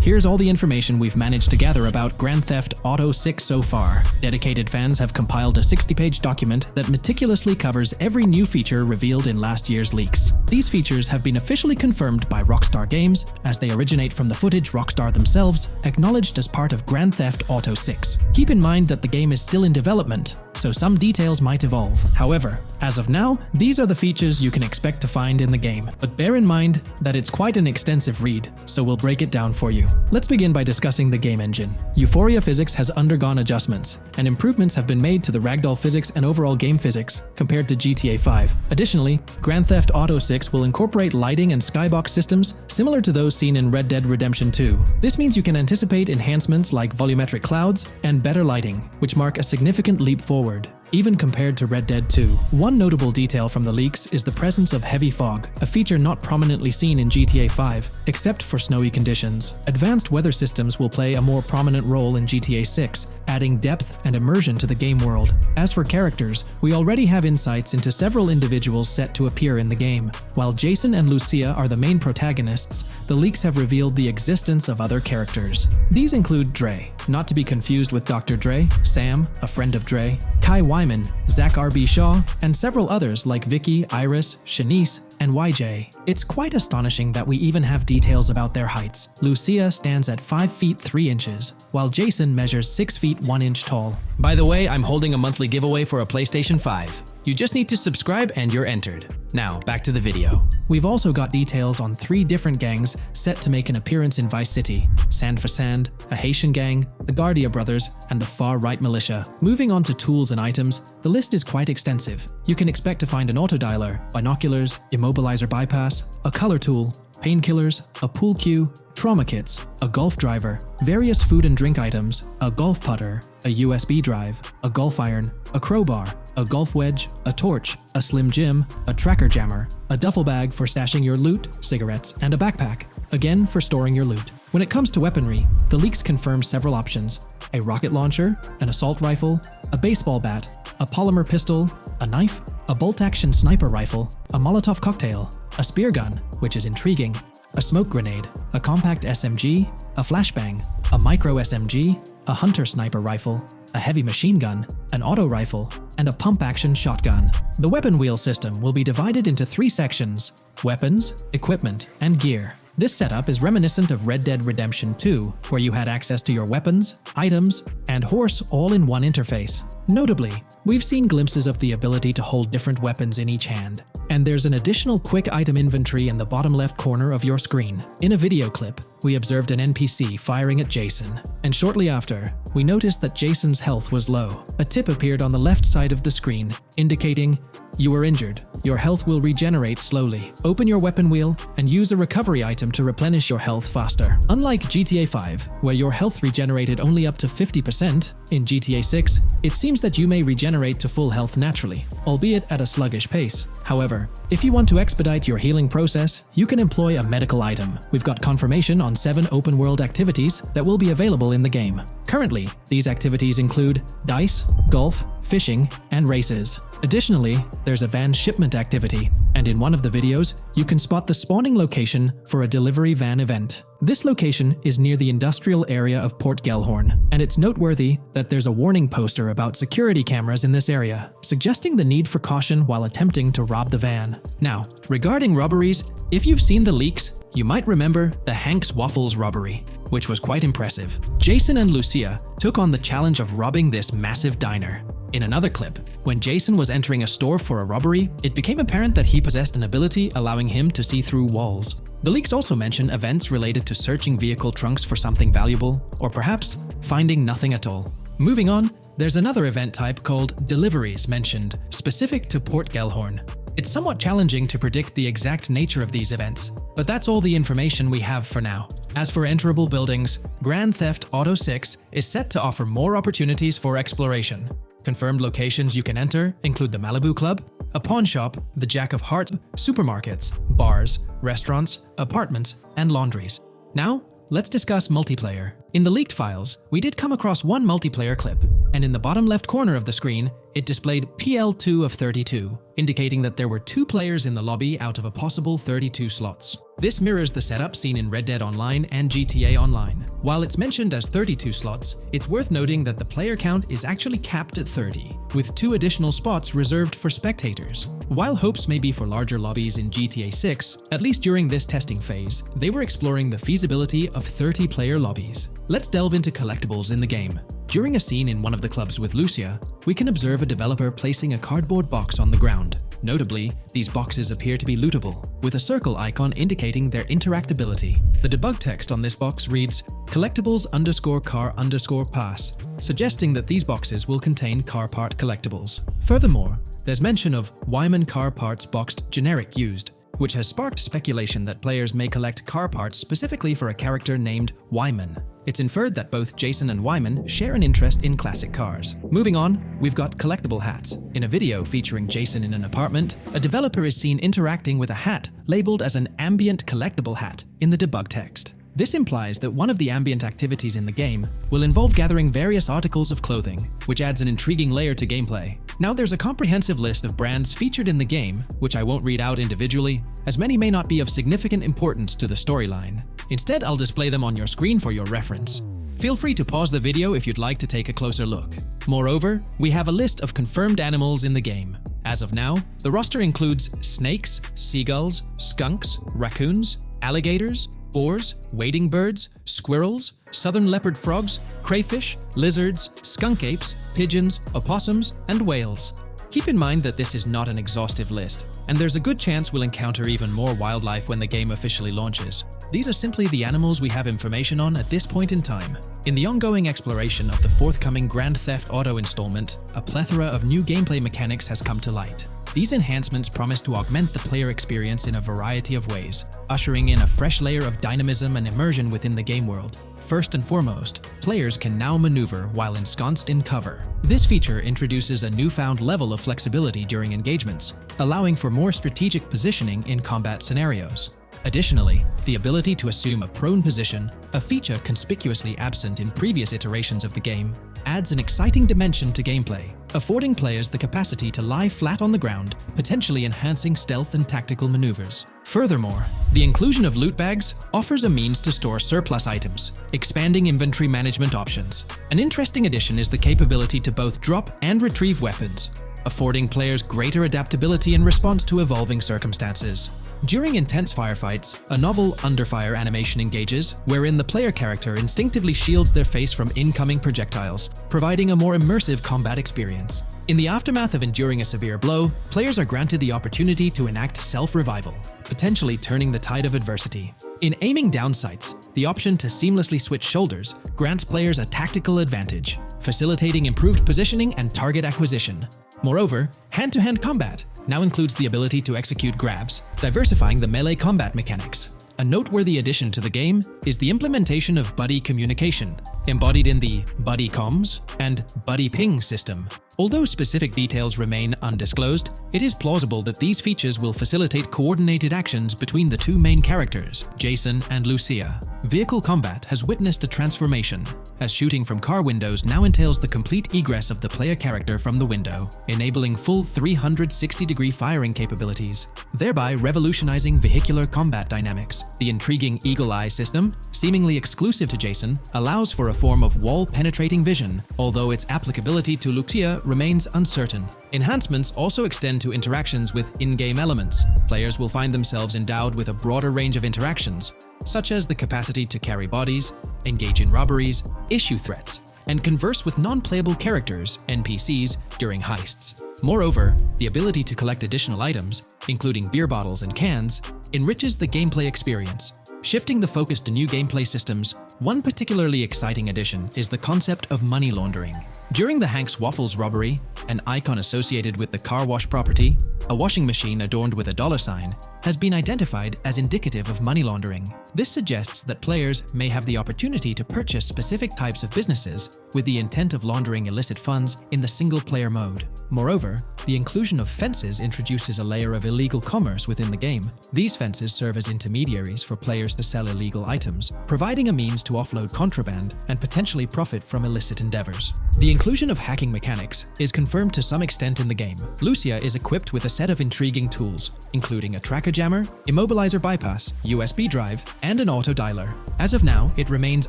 Here's all the information we've managed to gather about Grand Theft Auto 6 so far. Dedicated fans have compiled a 60-page document that meticulously covers every new feature revealed in last year's leaks. These features have been officially confirmed by Rockstar Games, as they originate from the footage Rockstar themselves acknowledged as part of Grand Theft Auto 6. Keep in mind that the game is still in development, so some details might evolve. However, as of now, these are the features you can expect to find in the game. But bear in mind that it's quite an extensive read, so we'll break it down for you. Let's begin by discussing the game engine. Euphoria physics has undergone adjustments, and improvements have been made to the ragdoll physics and overall game physics compared to GTA 5. Additionally, Grand Theft Auto 6 will incorporate lighting and skybox systems similar to those seen in Red Dead Redemption 2. This means you can anticipate enhancements like volumetric clouds and better lighting, which mark a significant leap forward, even compared to Red Dead 2. One notable detail from the leaks is the presence of heavy fog, a feature not prominently seen in GTA 5, except for snowy conditions. Advanced weather systems will play a more prominent role in GTA 6, adding depth and immersion to the game world. As for characters, we already have insights into several individuals set to appear in the game. While Jason and Lucia are the main protagonists, the leaks have revealed the existence of other characters. These include Dre, not to be confused with Dr. Dre, Sam, a friend of Dre, Kai Wyman, Zach R.B. Shaw, and several others like Vicky, Iris, Shanice, and YJ. It's quite astonishing that we even have details about their heights. Lucia stands at 5 feet 3 inches, while Jason measures 6 feet 1 inch tall. By the way, I'm holding a monthly giveaway for a PlayStation 5. You just need to subscribe and you're entered. Now, back to the video. We've also got details on 3 different gangs set to make an appearance in Vice City: Sand for Sand, a Haitian gang, the Guardia Brothers, and the Far-Right Militia. Moving on to tools and items, the list is quite extensive. You can expect to find an autodialer, binoculars, immobilizer bypass, a color tool, painkillers, a pool cue, trauma kits, a golf driver, various food and drink items, a golf putter, a USB drive, a golf iron, a crowbar, a golf wedge, a torch, a Slim Jim, a tracker jammer, a duffel bag for stashing your loot, cigarettes, and a backpack, again for storing your loot. When it comes to weaponry, the leaks confirm several options: a rocket launcher, an assault rifle, a baseball bat, a polymer pistol, a knife, a bolt-action sniper rifle, a Molotov cocktail, a spear gun, which is intriguing, a smoke grenade, a compact SMG, a flashbang, a micro SMG, a hunter sniper rifle, a heavy machine gun, an auto rifle, and a pump-action shotgun. The weapon wheel system will be divided into 3 sections: weapons, equipment, and gear. This setup is reminiscent of Red Dead Redemption 2, where you had access to your weapons, items, and horse all in one interface. Notably, we've seen glimpses of the ability to hold different weapons in each hand, and there's an additional quick item inventory in the bottom left corner of your screen. In a video clip, we observed an NPC firing at Jason, and shortly after, we noticed that Jason's health was low. A tip appeared on the left side of the screen, indicating, "You were injured. Your health will regenerate slowly. Open your weapon wheel and use a recovery item to replenish your health faster." Unlike GTA 5, where your health regenerated only up to 50%, in GTA 6, it seems that you may regenerate to full health naturally, albeit at a sluggish pace. However, if you want to expedite your healing process, you can employ a medical item. We've got confirmation on 7 open-world activities that will be available in the game. Currently, these activities include dice, golf, fishing, and races. Additionally, there's a van shipment activity, and in one of the videos, you can spot the spawning location for a delivery van event. This location is near the industrial area of Port Gellhorn, and it's noteworthy that there's a warning poster about security cameras in this area, suggesting the need for caution while attempting to rob the van. Now, regarding robberies, if you've seen the leaks, you might remember the Hank's Waffles robbery, which was quite impressive. Jason and Lucia took on the challenge of robbing this massive diner. In another clip, when Jason was entering a store for a robbery, it became apparent that he possessed an ability allowing him to see through walls. The leaks also mention events related to searching vehicle trunks for something valuable, or perhaps finding nothing at all. Moving on, there's another event type called deliveries mentioned, specific to Port Gellhorn. It's somewhat challenging to predict the exact nature of these events, but that's all the information we have for now. As for enterable buildings, Grand Theft Auto 6 is set to offer more opportunities for exploration. Confirmed locations you can enter include the Malibu Club, a pawn shop, the Jack of Hearts, supermarkets, bars, restaurants, apartments, and laundries. Now, let's discuss multiplayer. In the leaked files, we did come across one multiplayer clip, and in the bottom left corner of the screen, it displayed PL2 of 32, indicating that there were 2 players in the lobby out of a possible 32 slots. This mirrors the setup seen in Red Dead Online and GTA Online. While it's mentioned as 32 slots, it's worth noting that the player count is actually capped at 30, with 2 additional spots reserved for spectators. While hopes may be for larger lobbies in GTA 6, at least during this testing phase, they were exploring the feasibility of 30-player lobbies. Let's delve into collectibles in the game. During a scene in one of the clubs with Lucia, we can observe a developer placing a cardboard box on the ground. Notably, these boxes appear to be lootable, with a circle icon indicating their interactability. The debug text on this box reads, collectibles_car_pass, suggesting that these boxes will contain car part collectibles. Furthermore, there's mention of Wyman car parts boxed generic used, which has sparked speculation that players may collect car parts specifically for a character named Wyman. It's inferred that both Jason and Wyman share an interest in classic cars. Moving on, we've got collectible hats. In a video featuring Jason in an apartment, a developer is seen interacting with a hat labeled as an ambient collectible hat in the debug text. This implies that one of the ambient activities in the game will involve gathering various articles of clothing, which adds an intriguing layer to gameplay. Now there's a comprehensive list of brands featured in the game, which I won't read out individually, as many may not be of significant importance to the storyline. Instead, I'll display them on your screen for your reference. Feel free to pause the video if you'd like to take a closer look. Moreover, we have a list of confirmed animals in the game. As of now, the roster includes snakes, seagulls, skunks, raccoons, alligators, boars, wading birds, squirrels, southern leopard frogs, crayfish, lizards, skunk apes, pigeons, opossums, and whales. Keep in mind that this is not an exhaustive list, and there's a good chance we'll encounter even more wildlife when the game officially launches. These are simply the animals we have information on at this point in time. In the ongoing exploration of the forthcoming Grand Theft Auto installment, a plethora of new gameplay mechanics has come to light. These enhancements promise to augment the player experience in a variety of ways, ushering in a fresh layer of dynamism and immersion within the game world. First and foremost, players can now maneuver while ensconced in cover. This feature introduces a newfound level of flexibility during engagements, allowing for more strategic positioning in combat scenarios. Additionally, the ability to assume a prone position, a feature conspicuously absent in previous iterations of the game, adds an exciting dimension to gameplay, affording players the capacity to lie flat on the ground, potentially enhancing stealth and tactical maneuvers. Furthermore, the inclusion of loot bags offers a means to store surplus items, expanding inventory management options. An interesting addition is the capability to both drop and retrieve weapons, affording players greater adaptability in response to evolving circumstances. During intense firefights, a novel under-fire animation engages, wherein the player character instinctively shields their face from incoming projectiles, providing a more immersive combat experience. In the aftermath of enduring a severe blow, players are granted the opportunity to enact self-revival, potentially turning the tide of adversity. In aiming down sights, the option to seamlessly switch shoulders grants players a tactical advantage, facilitating improved positioning and target acquisition. Moreover, hand-to-hand combat now includes the ability to execute grabs, diversifying the melee combat mechanics. A noteworthy addition to the game is the implementation of buddy communication, embodied in the Buddy Comms and Buddy Ping system. Although specific details remain undisclosed, it is plausible that these features will facilitate coordinated actions between the two main characters, Jason and Lucia. Vehicle combat has witnessed a transformation, as shooting from car windows now entails the complete egress of the player character from the window, enabling full 360-degree firing capabilities, thereby revolutionizing vehicular combat dynamics. The intriguing Eagle Eye system, seemingly exclusive to Jason, allows for a form of wall-penetrating vision, although its applicability to Lucia remains uncertain. Enhancements also extend to interactions with in-game elements. Players will find themselves endowed with a broader range of interactions, such as the capacity to carry bodies, engage in robberies, issue threats, and converse with non-playable characters, NPCs, during heists. Moreover, the ability to collect additional items, including beer bottles and cans, enriches the gameplay experience. Shifting the focus to new gameplay systems, one particularly exciting addition is the concept of money laundering. During the Hank's Waffles robbery, an icon associated with the car wash property, a washing machine adorned with a $sign, has been identified as indicative of money laundering. This suggests that players may have the opportunity to purchase specific types of businesses with the intent of laundering illicit funds in the single-player mode. Moreover, the inclusion of fences introduces a layer of illegal commerce within the game. These fences serve as intermediaries for players to sell illegal items, providing a means to offload contraband and potentially profit from illicit endeavors. The inclusion of hacking mechanics is confirmed to some extent in the game. Lucia is equipped with a set of intriguing tools, including a tracker jammer, immobilizer bypass, USB drive, and an auto dialer. As of now, it remains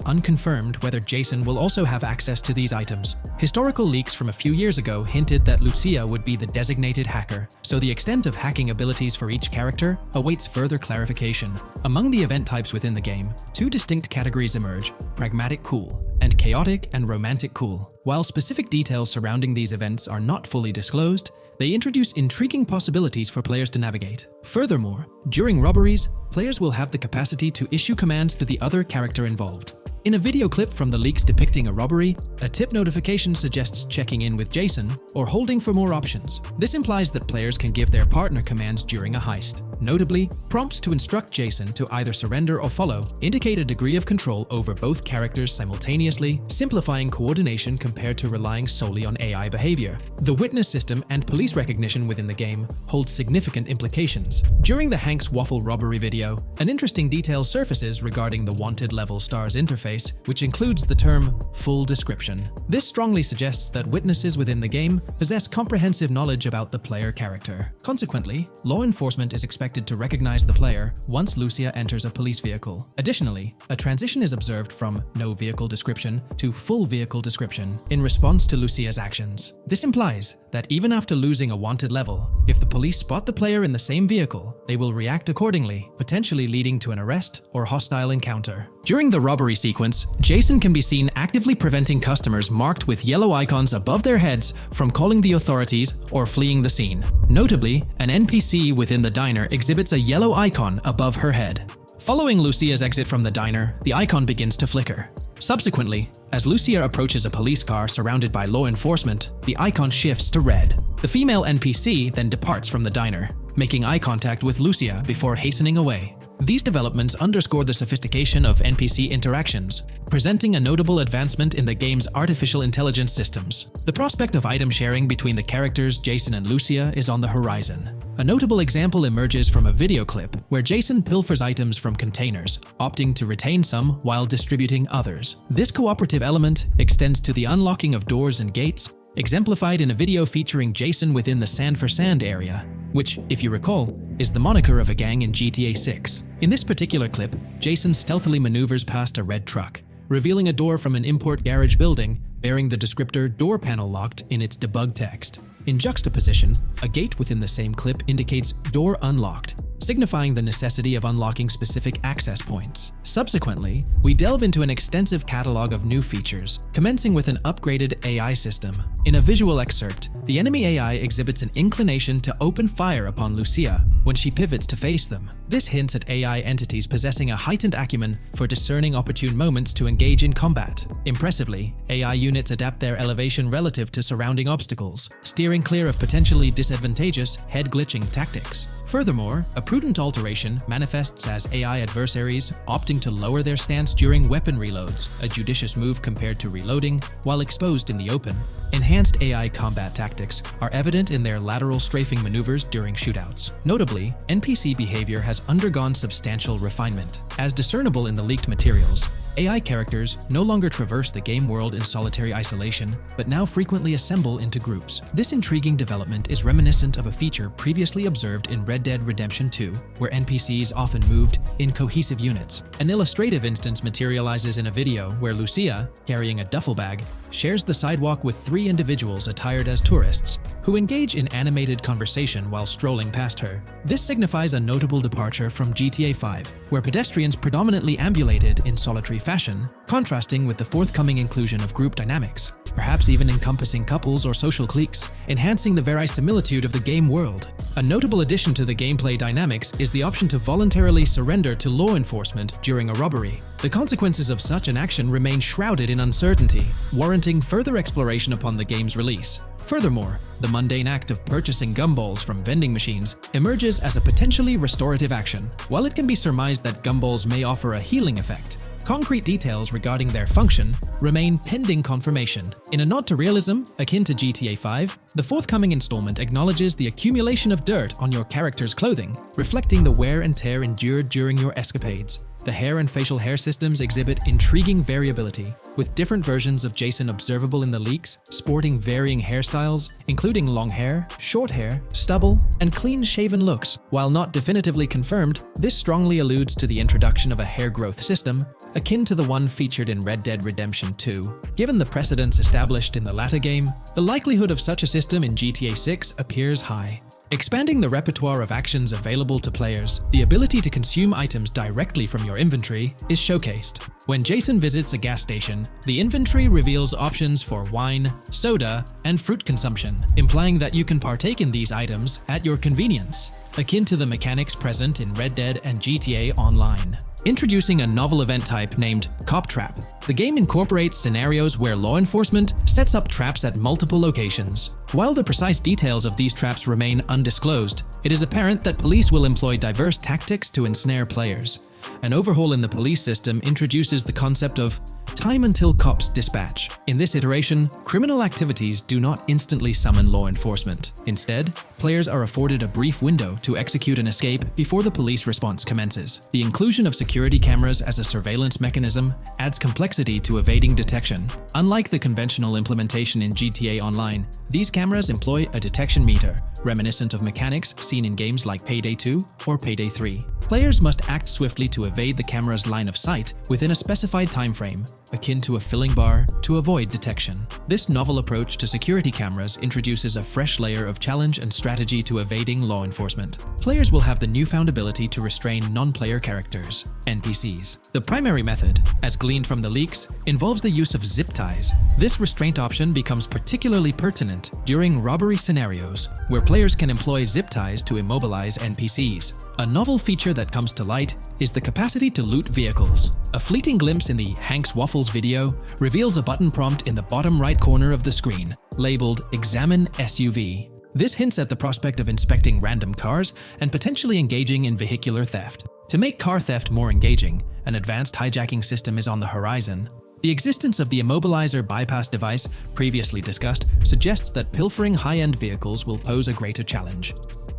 unconfirmed whether Jason will also have access to these items. Historical leaks from a few years ago hinted that Lucia would be the designated hacker, so the extent of hacking abilities for each character awaits further clarification. Among the event types within the game, two distinct categories emerge: pragmatic cool and chaotic and romantic cool. While specific details surrounding these events are not fully disclosed, they introduce intriguing possibilities for players to navigate. Furthermore, during robberies, players will have the capacity to issue commands to the other character involved. In a video clip from the leaks depicting a robbery, a tip notification suggests checking in with Jason or holding for more options. This implies that players can give their partner commands during a heist. Notably, prompts to instruct Jason to either surrender or follow indicate a degree of control over both characters simultaneously, simplifying coordination compared to relying solely on AI behavior. The witness system and police recognition within the game hold significant implications. During the Hank's Waffle robbery video, an interesting detail surfaces regarding the wanted level stars interface, which includes the term full description. This strongly suggests that witnesses within the game possess comprehensive knowledge about the player character. Consequently, law enforcement is expected to recognize the player once Lucia enters a police vehicle. Additionally, a transition is observed from no vehicle description to full vehicle description in response to Lucia's actions. This implies that even after losing a wanted level, if the police spot the player in the same vehicle, they will react accordingly, potentially leading to an arrest or hostile encounter. During the robbery sequence, Jason can be seen actively preventing customers marked with yellow icons above their heads from calling the authorities or fleeing the scene. Notably, an NPC within the diner exhibits a yellow icon above her head. Following Lucia's exit from the diner, the icon begins to flicker. Subsequently, as Lucia approaches a police car surrounded by law enforcement, the icon shifts to red. The female NPC then departs from the diner, making eye contact with Lucia before hastening away. These developments underscore the sophistication of NPC interactions, presenting a notable advancement in the game's artificial intelligence systems. The prospect of item sharing between the characters Jason and Lucia is on the horizon. A notable example emerges from a video clip where Jason pilfers items from containers, opting to retain some while distributing others. This cooperative element extends to the unlocking of doors and gates, exemplified in a video featuring Jason within the Sand for Sand area, which, if you recall, is the moniker of a gang in GTA 6. In this particular clip, Jason stealthily maneuvers past a red truck, revealing a door from an import garage building bearing the descriptor "door panel locked" in its debug text. In juxtaposition, a gate within the same clip indicates "door unlocked," signifying the necessity of unlocking specific access points. Subsequently, we delve into an extensive catalog of new features, commencing with an upgraded AI system. In a visual excerpt, the enemy AI exhibits an inclination to open fire upon Lucia when she pivots to face them. This hints at AI entities possessing a heightened acumen for discerning opportune moments to engage in combat. Impressively, AI units adapt their elevation relative to surrounding obstacles, steering clear of potentially disadvantageous head-glitching tactics. Furthermore, a prudent alteration manifests as AI adversaries opting to lower their stance during weapon reloads, a judicious move compared to reloading while exposed in the open. Enhanced AI combat tactics are evident in their lateral strafing maneuvers during shootouts. Notably, NPC behavior has undergone substantial refinement. As discernible in the leaked materials, AI characters no longer traverse the game world in solitary isolation, but now frequently assemble into groups. This intriguing development is reminiscent of a feature previously observed in Red Dead Redemption 2, where NPCs often moved in cohesive units. An illustrative instance materializes in a video where Lucia, carrying a duffel bag, shares the sidewalk with three individuals attired as tourists, who engage in animated conversation while strolling past her. This signifies a notable departure from GTA 5, where pedestrians predominantly ambulated in solitary fashion, contrasting with the forthcoming inclusion of group dynamics. perhaps even encompassing couples or social cliques, enhancing the verisimilitude of the game world. A notable addition to the gameplay dynamics is the option to voluntarily surrender to law enforcement during a robbery. The consequences of such an action remain shrouded in uncertainty, warranting further exploration upon the game's release. Furthermore, the mundane act of purchasing gumballs from vending machines emerges as a potentially restorative action. While it can be surmised that gumballs may offer a healing effect, concrete details regarding their function remain pending confirmation. In a nod to realism, akin to GTA 5, the forthcoming installment acknowledges the accumulation of dirt on your character's clothing, reflecting the wear and tear endured during your escapades. The hair and facial hair systems exhibit intriguing variability, with different versions of Jason observable in the leaks, sporting varying hairstyles, including long hair, short hair, stubble, and clean-shaven looks. While not definitively confirmed, this strongly alludes to the introduction of a hair growth system, akin to the one featured in Red Dead Redemption 2. Given the precedents established in the latter game, the likelihood of such a system in GTA 6 appears high. Expanding the repertoire of actions available to players, the ability to consume items directly from your inventory is showcased. When Jason visits a gas station, the inventory reveals options for wine, soda, and fruit consumption, implying that you can partake in these items at your convenience, akin to the mechanics present in Red Dead and GTA Online. Introducing a novel event type named Cop Trap, the game incorporates scenarios where law enforcement sets up traps at multiple locations. While the precise details of these traps remain undisclosed, it is apparent that police will employ diverse tactics to ensnare players. An overhaul in the police system introduces the concept of time until cops dispatch. In this iteration, criminal activities do not instantly summon law enforcement. Instead, players are afforded a brief window to execute an escape before the police response commences. The inclusion of security cameras as a surveillance mechanism adds complexity to evading detection. Unlike the conventional implementation in GTA Online, these cameras employ a detection meter, reminiscent of mechanics seen in games like Payday 2 or Payday 3. Players must act swiftly to evade the camera's line of sight within a specified time frame, akin to a filling bar, to avoid detection. This novel approach to security cameras introduces a fresh layer of challenge and strategy to evading law enforcement. Players will have the newfound ability to restrain non-player characters, NPCs. The primary method, as gleaned from the leaks, involves the use of zip ties. This restraint option becomes particularly pertinent during robbery scenarios, where players can employ zip ties to immobilize NPCs. A novel feature that comes to light is the capacity to loot vehicles. A fleeting glimpse in the Hank's Waffles video reveals a button prompt in the bottom right corner of the screen, labeled Examine SUV. This hints at the prospect of inspecting random cars and potentially engaging in vehicular theft. To make car theft more engaging, an advanced hijacking system is on the horizon. The existence of the Immobilizer bypass device, previously discussed, suggests that pilfering high-end vehicles will pose a greater challenge.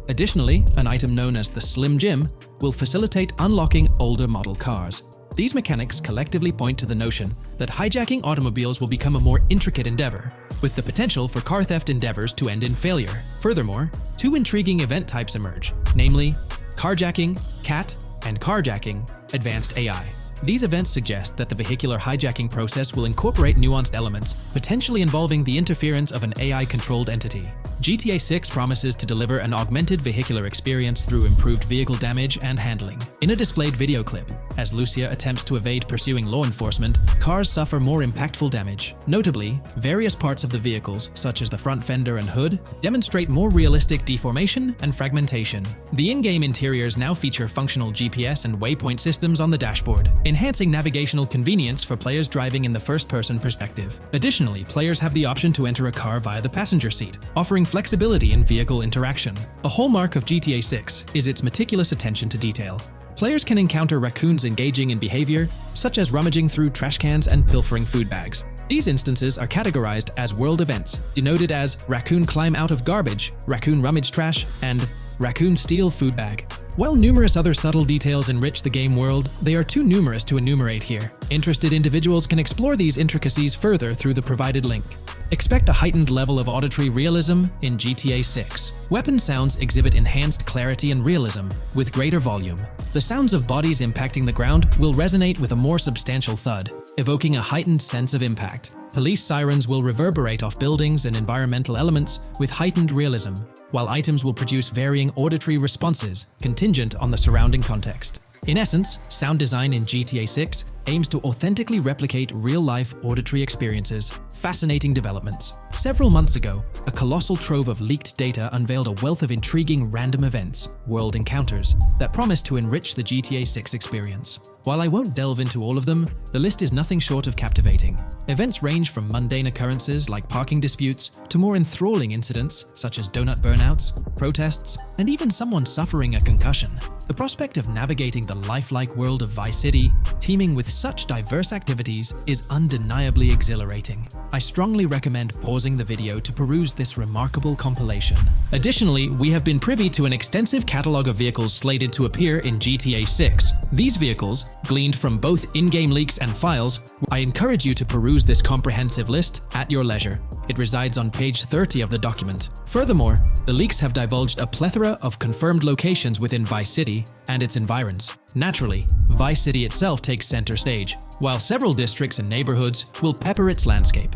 Additionally, an item known as the Slim Jim will facilitate unlocking older model cars. These mechanics collectively point to the notion that hijacking automobiles will become a more intricate endeavor, with the potential for car theft endeavors to end in failure. Furthermore, two intriguing event types emerge, namely carjacking, CAT, and carjacking, advanced AI. These events suggest that the vehicular hijacking process will incorporate nuanced elements, potentially involving the interference of an AI-controlled entity. GTA 6 promises to deliver an augmented vehicular experience through improved vehicle damage and handling. In a displayed video clip, as Lucia attempts to evade pursuing law enforcement, cars suffer more impactful damage. Notably, various parts of the vehicles, such as the front fender and hood, demonstrate more realistic deformation and fragmentation. The in-game interiors now feature functional GPS and waypoint systems on the dashboard, enhancing navigational convenience for players driving in the first-person perspective. Additionally, players have the option to enter a car via the passenger seat, offering flexibility in vehicle interaction. A hallmark of GTA 6 is its meticulous attention to detail. Players can encounter raccoons engaging in behavior, such as rummaging through trash cans and pilfering food bags. These instances are categorized as world events, denoted as raccoon climb out of garbage, raccoon rummage trash, and raccoon steal food bag. While numerous other subtle details enrich the game world, they are too numerous to enumerate here. Interested individuals can explore these intricacies further through the provided link. Expect a heightened level of auditory realism in GTA 6. Weapon sounds exhibit enhanced clarity and realism, with greater volume. The sounds of bodies impacting the ground will resonate with a more substantial thud, evoking a heightened sense of impact. Police sirens will reverberate off buildings and environmental elements with heightened realism, while items will produce varying auditory responses contingent on the surrounding context. In essence, sound design in GTA 6 aims to authentically replicate real-life auditory experiences. Fascinating developments. Several months ago, a colossal trove of leaked data unveiled a wealth of intriguing random events, world encounters, that promise to enrich the GTA 6 experience. While I won't delve into all of them, the list is nothing short of captivating. Events range from mundane occurrences like parking disputes to more enthralling incidents such as donut burnouts, protests, and even someone suffering a concussion. The prospect of navigating the lifelike world of Vice City, teeming with such diverse activities, is undeniably exhilarating. I strongly recommend pausing the video to peruse this remarkable compilation. Additionally, we have been privy to an extensive catalog of vehicles slated to appear in GTA 6. These vehicles, gleaned from both in-game leaks and files, I encourage you to peruse this comprehensive list at your leisure. It resides on page 30 of the document. Furthermore, the leaks have divulged a plethora of confirmed locations within Vice City and its environs. Naturally, Vice City itself takes center stage, while several districts and neighborhoods will pepper its landscape.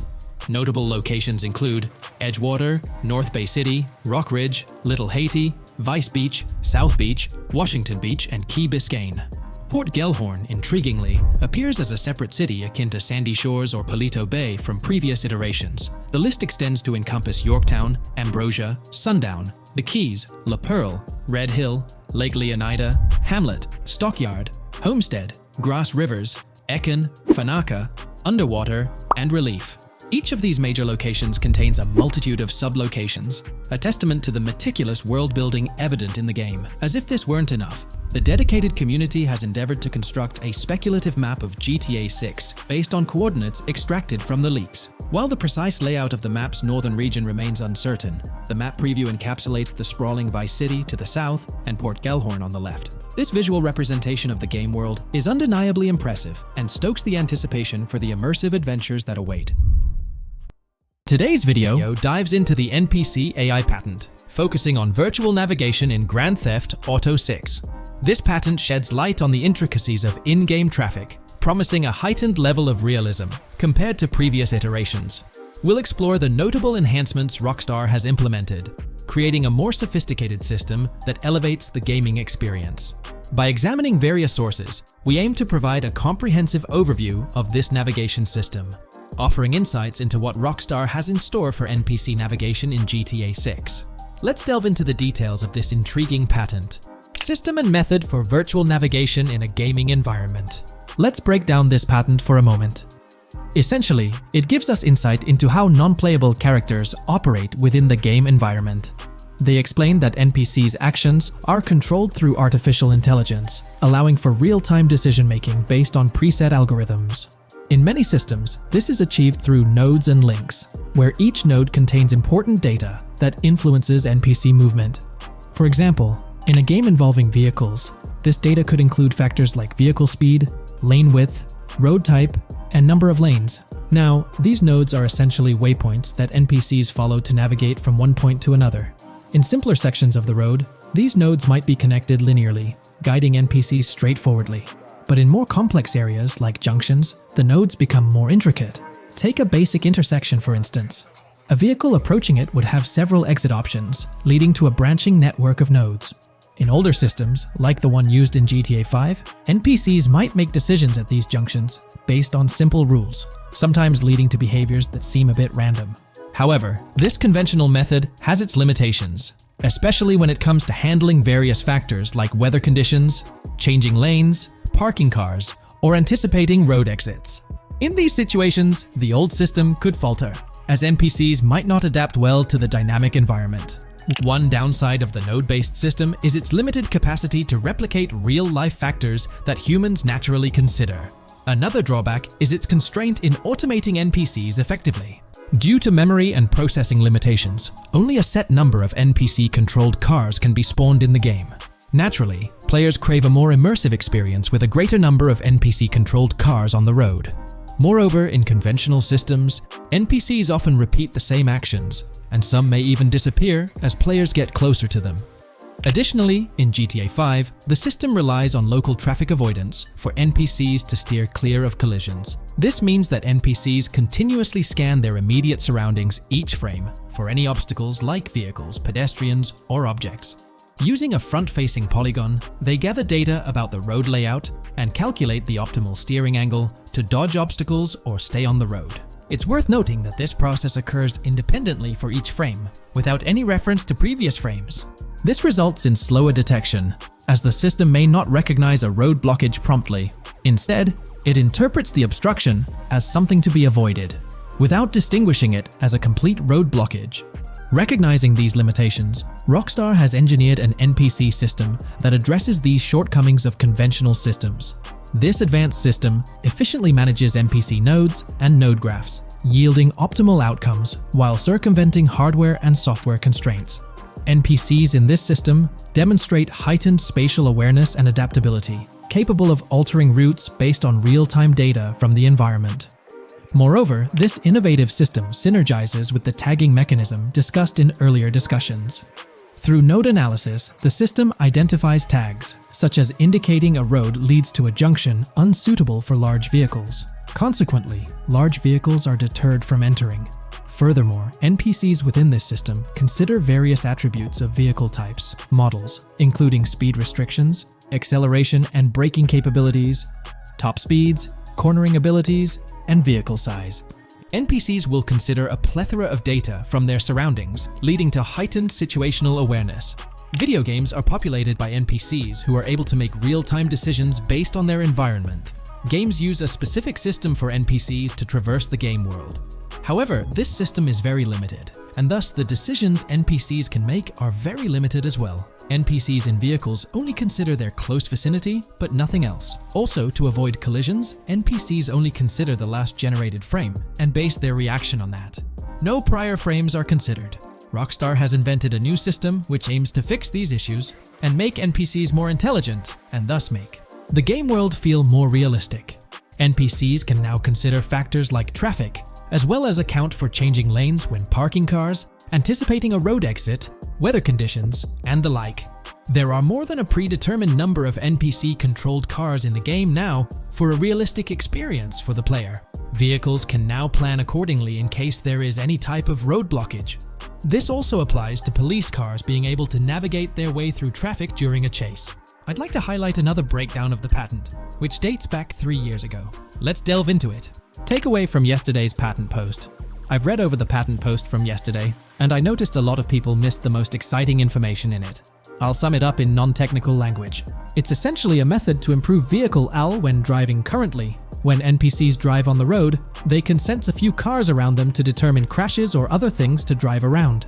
Notable locations include Edgewater, North Bay City, Rock Ridge, Little Haiti, Vice Beach, South Beach, Washington Beach, and Key Biscayne. Port Gellhorn, intriguingly, appears as a separate city akin to Sandy Shores or Palito Bay from previous iterations. The list extends to encompass Yorktown, Ambrosia, Sundown, the Keys, La Pearl, Red Hill, Lake Leonida, Hamlet, Stockyard, Homestead, Grass Rivers, Ekin, Fanaka, Underwater, and Relief. Each of these major locations contains a multitude of sub-locations, a testament to the meticulous world-building evident in the game. As if this weren't enough, the dedicated community has endeavored to construct a speculative map of GTA 6 based on coordinates extracted from the leaks. While the precise layout of the map's northern region remains uncertain, the map preview encapsulates the sprawling Vice City to the south and Port Gellhorn on the left. This visual representation of the game world is undeniably impressive and stokes the anticipation for the immersive adventures that await. Today's video dives into the NPC AI patent, focusing on virtual navigation in Grand Theft Auto 6. This patent sheds light on the intricacies of in-game traffic, promising a heightened level of realism compared to previous iterations. We'll explore the notable enhancements Rockstar has implemented, creating a more sophisticated system that elevates the gaming experience. By examining various sources, we aim to provide a comprehensive overview of this navigation system, offering insights into what Rockstar has in store for NPC navigation in GTA 6. Let's delve into the details of this intriguing patent. System and method for virtual navigation in a gaming environment. Let's break down this patent for a moment. Essentially, it gives us insight into how non-playable characters operate within the game environment. They explain that NPCs' actions are controlled through artificial intelligence, allowing for real-time decision-making based on preset algorithms. In many systems, this is achieved through nodes and links, where each node contains important data that influences NPC movement. For example, in a game involving vehicles, this data could include factors like vehicle speed, lane width, road type, and number of lanes. Now, these nodes are essentially waypoints that NPCs follow to navigate from one point to another. In simpler sections of the road, these nodes might be connected linearly, guiding NPCs straightforwardly. But in more complex areas, like junctions, the nodes become more intricate. Take a basic intersection, for instance. A vehicle approaching it would have several exit options, leading to a branching network of nodes. In older systems, like the one used in GTA 5, NPCs might make decisions at these junctions based on simple rules, sometimes leading to behaviors that seem a bit random. However, this conventional method has its limitations, especially when it comes to handling various factors like weather conditions, changing lanes, parking cars, or anticipating road exits. In these situations, the old system could falter, as NPCs might not adapt well to the dynamic environment. One downside of the node-based system is its limited capacity to replicate real-life factors that humans naturally consider. Another drawback is its constraint in automating NPCs effectively. Due to memory and processing limitations, only a set number of NPC-controlled cars can be spawned in the game. Naturally, players crave a more immersive experience with a greater number of NPC-controlled cars on the road. Moreover, in conventional systems, NPCs often repeat the same actions, and some may even disappear as players get closer to them. Additionally, in GTA 5, the system relies on local traffic avoidance for NPCs to steer clear of collisions. This means that NPCs continuously scan their immediate surroundings each frame for any obstacles like vehicles, pedestrians, or objects. Using a front-facing polygon, they gather data about the road layout and calculate the optimal steering angle to dodge obstacles or stay on the road. It's worth noting that this process occurs independently for each frame, without any reference to previous frames. This results in slower detection, as the system may not recognize a road blockage promptly. Instead, it interprets the obstruction as something to be avoided, without distinguishing it as a complete road blockage. Recognizing these limitations, Rockstar has engineered an NPC system that addresses these shortcomings of conventional systems. This advanced system efficiently manages NPC nodes and node graphs, yielding optimal outcomes while circumventing hardware and software constraints. NPCs in this system demonstrate heightened spatial awareness and adaptability, capable of altering routes based on real-time data from the environment. Moreover, this innovative system synergizes with the tagging mechanism discussed in earlier discussions. Through node analysis, the system identifies tags, such as indicating a road leads to a junction unsuitable for large vehicles. Consequently, large vehicles are deterred from entering. Furthermore, NPCs within this system consider various attributes of vehicle types, models, including speed restrictions, acceleration and braking capabilities, top speeds, cornering abilities, and vehicle size. NPCs will consider a plethora of data from their surroundings, leading to heightened situational awareness. Video games are populated by NPCs who are able to make real-time decisions based on their environment. Games use a specific system for NPCs to traverse the game world. However, this system is very limited, and thus the decisions NPCs can make are very limited as well. NPCs in vehicles only consider their close vicinity, but nothing else. Also, to avoid collisions, NPCs only consider the last generated frame and base their reaction on that. No prior frames are considered. Rockstar has invented a new system which aims to fix these issues and make NPCs more intelligent, and thus make the game world feel more realistic. NPCs can now consider factors like traffic, as well as account for changing lanes when parking cars, anticipating a road exit, weather conditions, and the like. There are more than a predetermined number of NPC-controlled cars in the game now for a realistic experience for the player. Vehicles can now plan accordingly in case there is any type of road blockage. This also applies to police cars being able to navigate their way through traffic during a chase. I'd like to highlight another breakdown of the patent, which dates back 3 years ago. Let's delve into it. Takeaway from yesterday's patent post. I've read over the patent post from yesterday, and I noticed a lot of people missed the most exciting information in it. I'll sum it up in non-technical language. It's essentially a method to improve vehicle AL when driving currently. When NPCs drive on the road, they can sense a few cars around them to determine crashes or other things to drive around.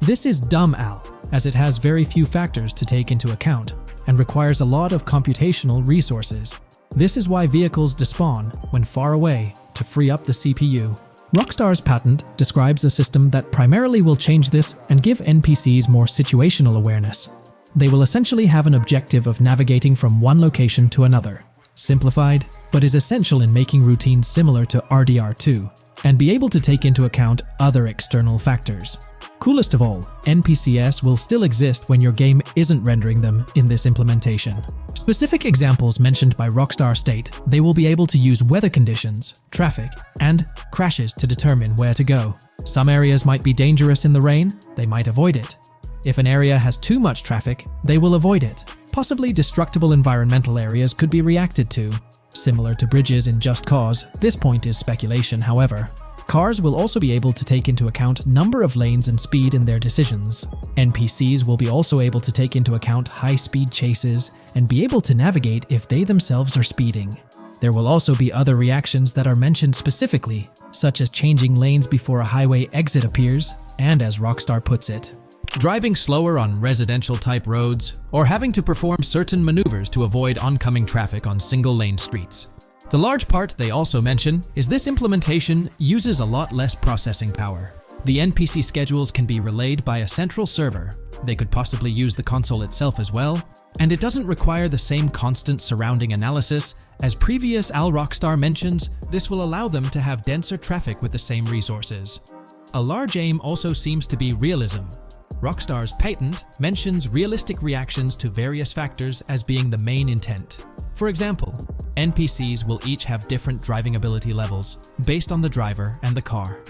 This is dumb AL, as it has very few factors to take into account, and requires a lot of computational resources. This is why vehicles despawn when far away to free up the CPU. Rockstar's patent describes a system that primarily will change this and give NPCs more situational awareness. They will essentially have an objective of navigating from one location to another, simplified, but is essential in making routines similar to RDR2, and be able to take into account other external factors. Coolest of all, NPCs will still exist when your game isn't rendering them in this implementation. Specific examples mentioned by Rockstar state they will be able to use weather conditions, traffic, and crashes to determine where to go. Some areas might be dangerous in the rain, they might avoid it. If an area has too much traffic, they will avoid it. Possibly destructible environmental areas could be reacted to. Similar to bridges in Just Cause, this point is speculation, however. Cars will also be able to take into account number of lanes and speed in their decisions. NPCs will be also able to take into account high-speed chases and be able to navigate if they themselves are speeding. There will also be other reactions that are mentioned specifically, such as changing lanes before a highway exit appears, and as Rockstar puts it, driving slower on residential-type roads, or having to perform certain maneuvers to avoid oncoming traffic on single-lane streets. The large part they also mention is this implementation uses a lot less processing power. The NPC schedules can be relayed by a central server. They could possibly use the console itself as well, and it doesn't require the same constant surrounding analysis. As previous AL Rockstar mentions, this will allow them to have denser traffic with the same resources. A large aim also seems to be realism. Rockstar's patent mentions realistic reactions to various factors as being the main intent. For example, NPCs will each have different driving ability levels based on the driver and the car.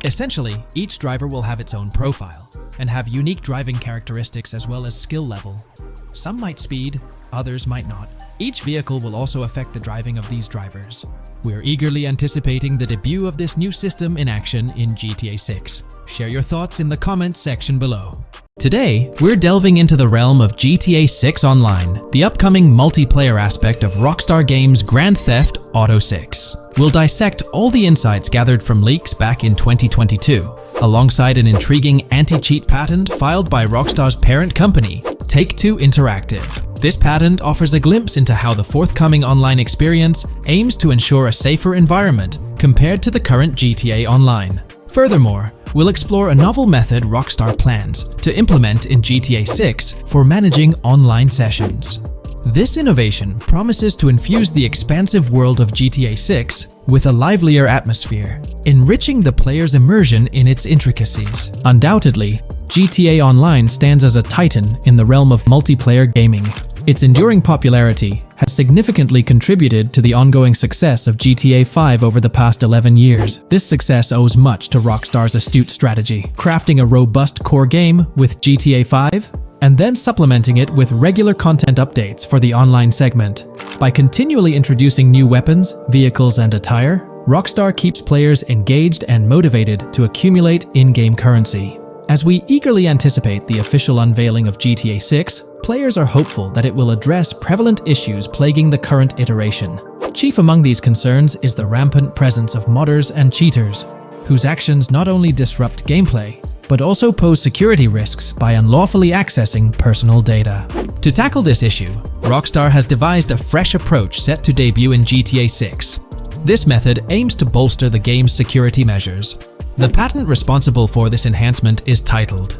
Essentially, each driver will have its own profile. and have unique driving characteristics as well as skill level. Some might speed, others might not. Each vehicle will also affect the driving of these drivers. We're eagerly anticipating the debut of this new system in action in GTA 6. Share your thoughts in the comments section below. Today, we're delving into the realm of GTA 6 Online, the upcoming multiplayer aspect of Rockstar Games' Grand Theft Auto 6. We'll dissect all the insights gathered from leaks back in 2022, alongside an intriguing anti-cheat patent filed by Rockstar's parent company, Take-Two Interactive. This patent offers a glimpse into how the forthcoming online experience aims to ensure a safer environment compared to the current GTA Online. Furthermore, we'll explore a novel method Rockstar plans to implement in GTA 6 for managing online sessions. This innovation promises to infuse the expansive world of GTA 6 with a livelier atmosphere, enriching the player's immersion in its intricacies. Undoubtedly, GTA Online stands as a titan in the realm of multiplayer gaming. Its enduring popularity has significantly contributed to the ongoing success of GTA 5 over the past 11 years. This success owes much to Rockstar's astute strategy, crafting a robust core game with GTA 5 and then supplementing it with regular content updates for the online segment. By continually introducing new weapons, vehicles, and attire, Rockstar keeps players engaged and motivated to accumulate in-game currency. As we eagerly anticipate the official unveiling of GTA 6, players are hopeful that it will address prevalent issues plaguing the current iteration. Chief among these concerns is the rampant presence of modders and cheaters, whose actions not only disrupt gameplay, but also pose security risks by unlawfully accessing personal data. To tackle this issue, Rockstar has devised a fresh approach set to debut in GTA 6. This method aims to bolster the game's security measures. The patent responsible for this enhancement is titled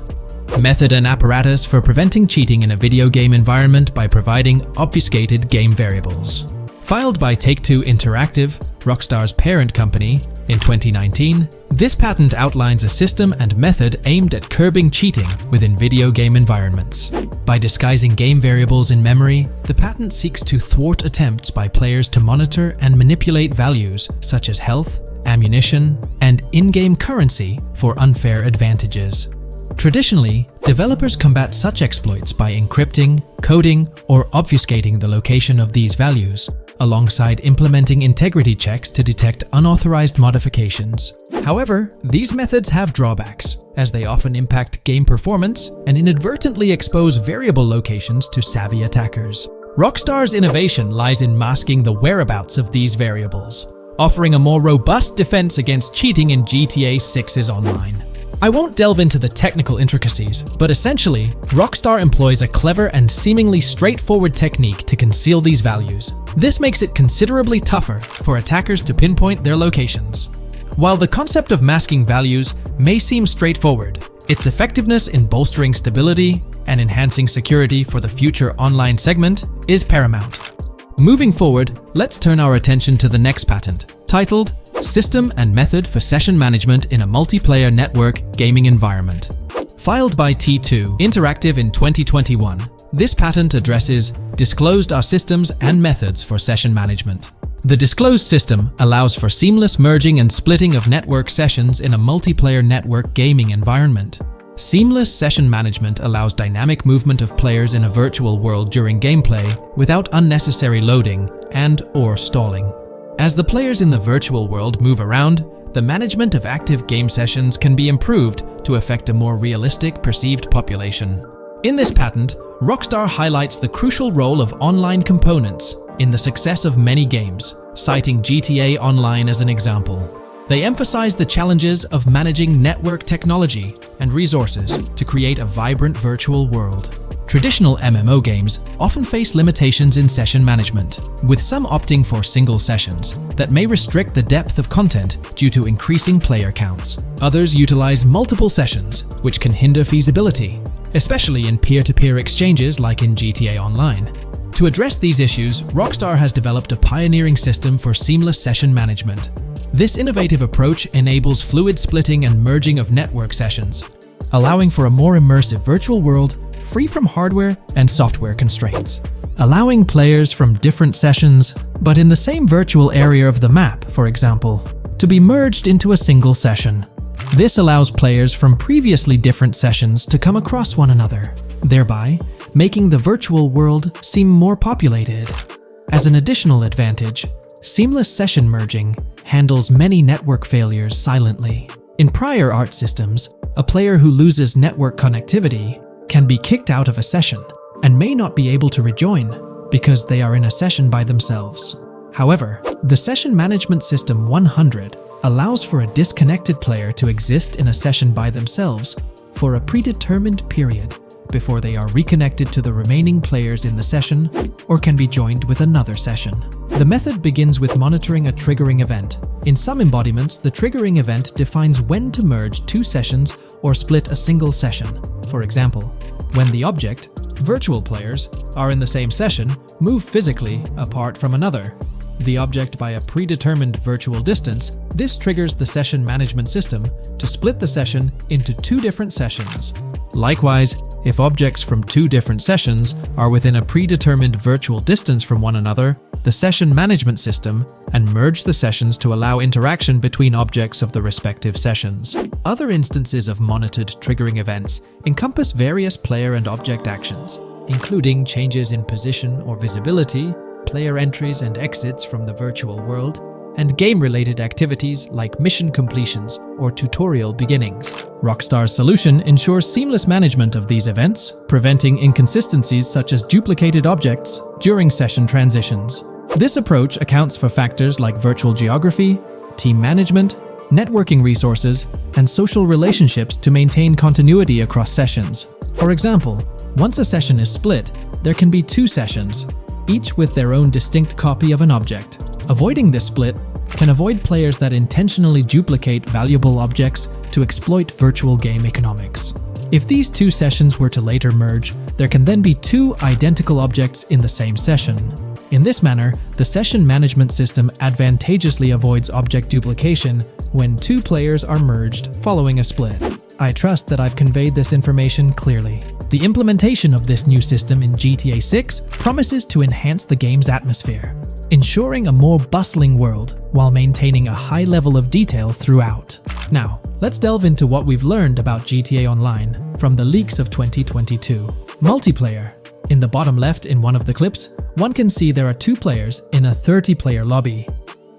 Method and Apparatus for Preventing Cheating in a Video Game Environment by Providing Obfuscated Game Variables. Filed by Take-Two Interactive, Rockstar's parent company, in 2019, this patent outlines a system and method aimed at curbing cheating within video game environments. By disguising game variables in memory, the patent seeks to thwart attempts by players to monitor and manipulate values such as health, ammunition, and in-game currency for unfair advantages. Traditionally, developers combat such exploits by encrypting, coding, or obfuscating the location of these values, alongside implementing integrity checks to detect unauthorized modifications. However, these methods have drawbacks, as they often impact game performance and inadvertently expose variable locations to savvy attackers. Rockstar's innovation lies in masking the whereabouts of these variables, offering a more robust defense against cheating in GTA 6's online. I won't delve into the technical intricacies, but essentially, Rockstar employs a clever and seemingly straightforward technique to conceal these values. This makes it considerably tougher for attackers to pinpoint their locations. While the concept of masking values may seem straightforward, its effectiveness in bolstering stability and enhancing security for the future online segment is paramount. Moving forward, let's turn our attention to the next patent, titled System and Method for Session Management in a Multiplayer Network Gaming Environment. Filed by T2 Interactive in 2021, this patent addresses disclosed are systems and methods for session management. The disclosed system allows for seamless merging and splitting of network sessions in a multiplayer network gaming environment. Seamless session management allows dynamic movement of players in a virtual world during gameplay without unnecessary loading and/or stalling. As the players in the virtual world move around, the management of active game sessions can be improved to affect a more realistic perceived population. In this patent, Rockstar highlights the crucial role of online components in the success of many games, citing GTA Online as an example. They emphasize the challenges of managing network technology and resources to create a vibrant virtual world. Traditional MMO games often face limitations in session management, with some opting for single sessions that may restrict the depth of content due to increasing player counts. Others utilize multiple sessions, which can hinder feasibility, especially in peer-to-peer exchanges like in GTA Online. To address these issues, Rockstar has developed a pioneering system for seamless session management. This innovative approach enables fluid splitting and merging of network sessions, allowing for a more immersive virtual world free from hardware and software constraints. Allowing players from different sessions, but in the same virtual area of the map, for example, to be merged into a single session. This allows players from previously different sessions to come across one another, thereby making the virtual world seem more populated. As an additional advantage, seamless session merging handles many network failures silently. In prior art systems, a player who loses network connectivity can be kicked out of a session and may not be able to rejoin because they are in a session by themselves. However, the Session Management System 100 allows for a disconnected player to exist in a session by themselves for a predetermined period before they are reconnected to the remaining players in the session or can be joined with another session. The method begins with monitoring a triggering event. In some embodiments, the triggering event defines when to merge two sessions or split a single session. For example, when the object, virtual players, are in the same session, move physically apart from another, the object by a predetermined virtual distance, this triggers the session management system to split the session into two different sessions. Likewise, if objects from two different sessions are within a predetermined virtual distance from one another, the session management system and merge the sessions to allow interaction between objects of the respective sessions. Other instances of monitored triggering events encompass various player and object actions, including changes in position or visibility, player entries and exits from the virtual world, and game-related activities like mission completions or tutorial beginnings. Rockstar's solution ensures seamless management of these events, preventing inconsistencies such as duplicated objects during session transitions. This approach accounts for factors like virtual geography, team management, networking resources, and social relationships to maintain continuity across sessions. For example, once a session is split, there can be two sessions, each with their own distinct copy of an object. Avoiding this split can avoid players that intentionally duplicate valuable objects to exploit virtual game economics. If these two sessions were to later merge, there can then be two identical objects in the same session. In this manner, the session management system advantageously avoids object duplication when two players are merged following a split. I trust that I've conveyed this information clearly. The implementation of this new system in GTA 6 promises to enhance the game's atmosphere, ensuring a more bustling world while maintaining a high level of detail throughout. Now, let's delve into what we've learned about GTA Online from the leaks of 2022. Multiplayer. In the bottom left in one of the clips, one can see there are two players in a 30-player lobby.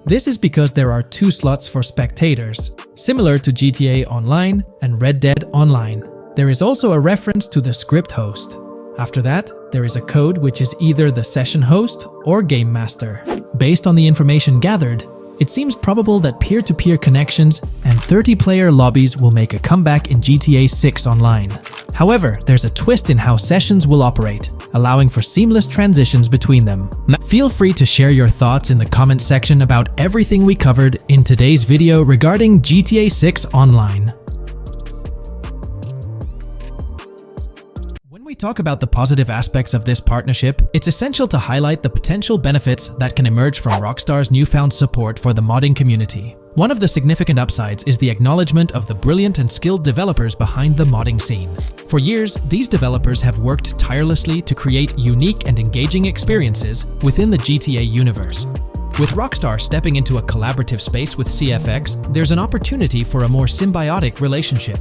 This is because there are two slots for spectators, similar to GTA Online and Red Dead Online. There is also a reference to the script host. After that, there is a code which is either the session host or game master. Based on the information gathered, it seems probable that peer-to-peer connections and 30-player lobbies will make a comeback in GTA 6 Online. However, there's a twist in how sessions will operate, allowing for seamless transitions between them. Now, feel free to share your thoughts in the comments section about everything we covered in today's video regarding GTA 6 Online. When we talk about the positive aspects of this partnership, it's essential to highlight the potential benefits that can emerge from Rockstar's newfound support for the modding community. One of the significant upsides is the acknowledgement of the brilliant and skilled developers behind the modding scene. For years, these developers have worked tirelessly to create unique and engaging experiences within the GTA universe. With Rockstar stepping into a collaborative space with CFX, there's an opportunity for a more symbiotic relationship.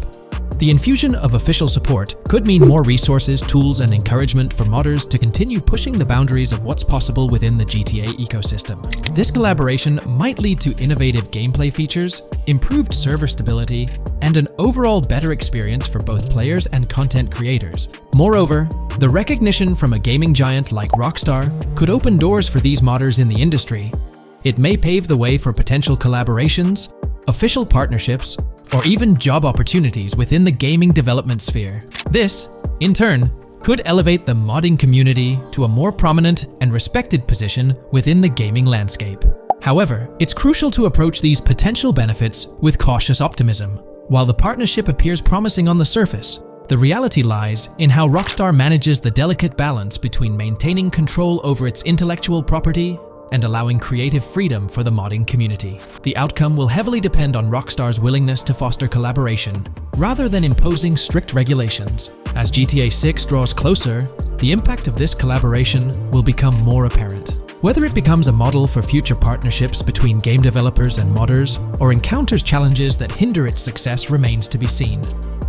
The infusion of official support could mean more resources, tools, and encouragement for modders to continue pushing the boundaries of what's possible within the GTA ecosystem. This collaboration might lead to innovative gameplay features, improved server stability, and an overall better experience for both players and content creators. Moreover, the recognition from a gaming giant like Rockstar could open doors for these modders in the industry. It may pave the way for potential collaborations, official partnerships, or even job opportunities within the gaming development sphere. This, in turn, could elevate the modding community to a more prominent and respected position within the gaming landscape. However, it's crucial to approach these potential benefits with cautious optimism. While the partnership appears promising on the surface, the reality lies in how Rockstar manages the delicate balance between maintaining control over its intellectual property and allowing creative freedom for the modding community. The outcome will heavily depend on Rockstar's willingness to foster collaboration, rather than imposing strict regulations. As GTA 6 draws closer, the impact of this collaboration will become more apparent. Whether it becomes a model for future partnerships between game developers and modders, or encounters challenges that hinder its success remains to be seen.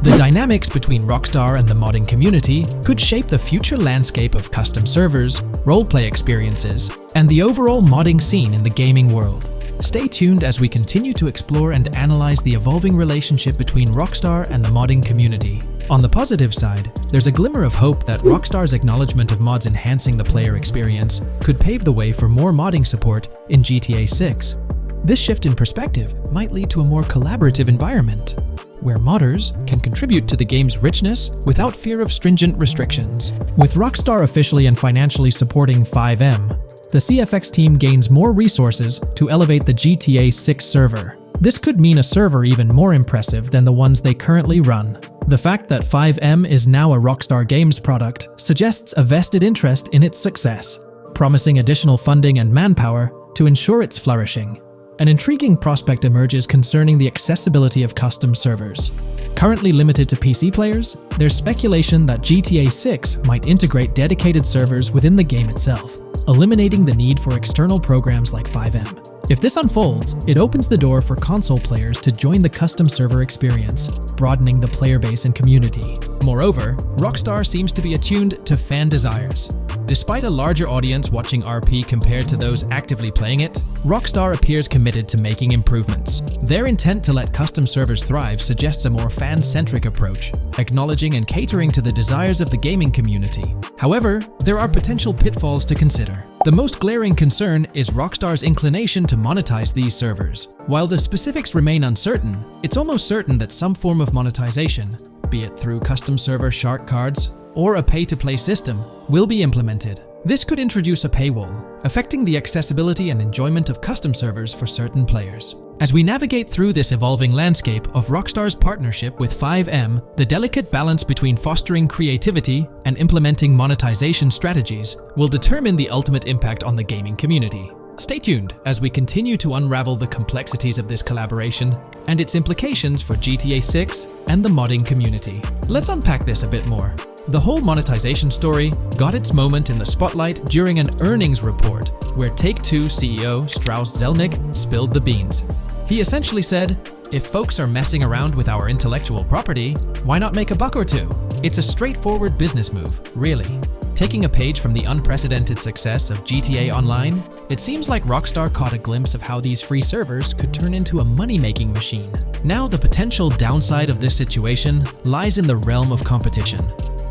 The dynamics between Rockstar and the modding community could shape the future landscape of custom servers, roleplay experiences, and the overall modding scene in the gaming world. Stay tuned as we continue to explore and analyze the evolving relationship between Rockstar and the modding community. On the positive side, there's a glimmer of hope that Rockstar's acknowledgement of mods enhancing the player experience could pave the way for more modding support in GTA 6. This shift in perspective might lead to a more collaborative environment, where modders can contribute to the game's richness without fear of stringent restrictions. With Rockstar officially and financially supporting FiveM, the CFX team gains more resources to elevate the GTA 6 server. This could mean a server even more impressive than the ones they currently run. The fact that FiveM is now a Rockstar Games product suggests a vested interest in its success, promising additional funding and manpower to ensure its flourishing. An intriguing prospect emerges concerning the accessibility of custom servers. Currently limited to PC players, there's speculation that GTA 6 might integrate dedicated servers within the game itself, eliminating the need for external programs like FiveM. If this unfolds, it opens the door for console players to join the custom server experience, broadening the player base and community. Moreover, Rockstar seems to be attuned to fan desires. Despite a larger audience watching RP compared to those actively playing it, Rockstar appears committed to making improvements. Their intent to let custom servers thrive suggests a more fan-centric approach, acknowledging and catering to the desires of the gaming community. However, there are potential pitfalls to consider. The most glaring concern is Rockstar's inclination to monetize these servers. While the specifics remain uncertain, it's almost certain that some form of monetization, be it through custom server shark cards or a pay-to-play system, will be implemented. This could introduce a paywall, affecting the accessibility and enjoyment of custom servers for certain players. As we navigate through this evolving landscape of Rockstar's partnership with FiveM, the delicate balance between fostering creativity and implementing monetization strategies will determine the ultimate impact on the gaming community. Stay tuned as we continue to unravel the complexities of this collaboration and its implications for GTA 6 and the modding community. Let's unpack this a bit more. The whole monetization story got its moment in the spotlight during an earnings report where Take-Two CEO Strauss Zelnick spilled the beans. He essentially said, "If folks are messing around with our intellectual property, why not make a buck or two?" It's a straightforward business move, really. Taking a page from the unprecedented success of GTA Online, it seems like Rockstar caught a glimpse of how these free servers could turn into a money-making machine. Now the potential downside of this situation lies in the realm of competition.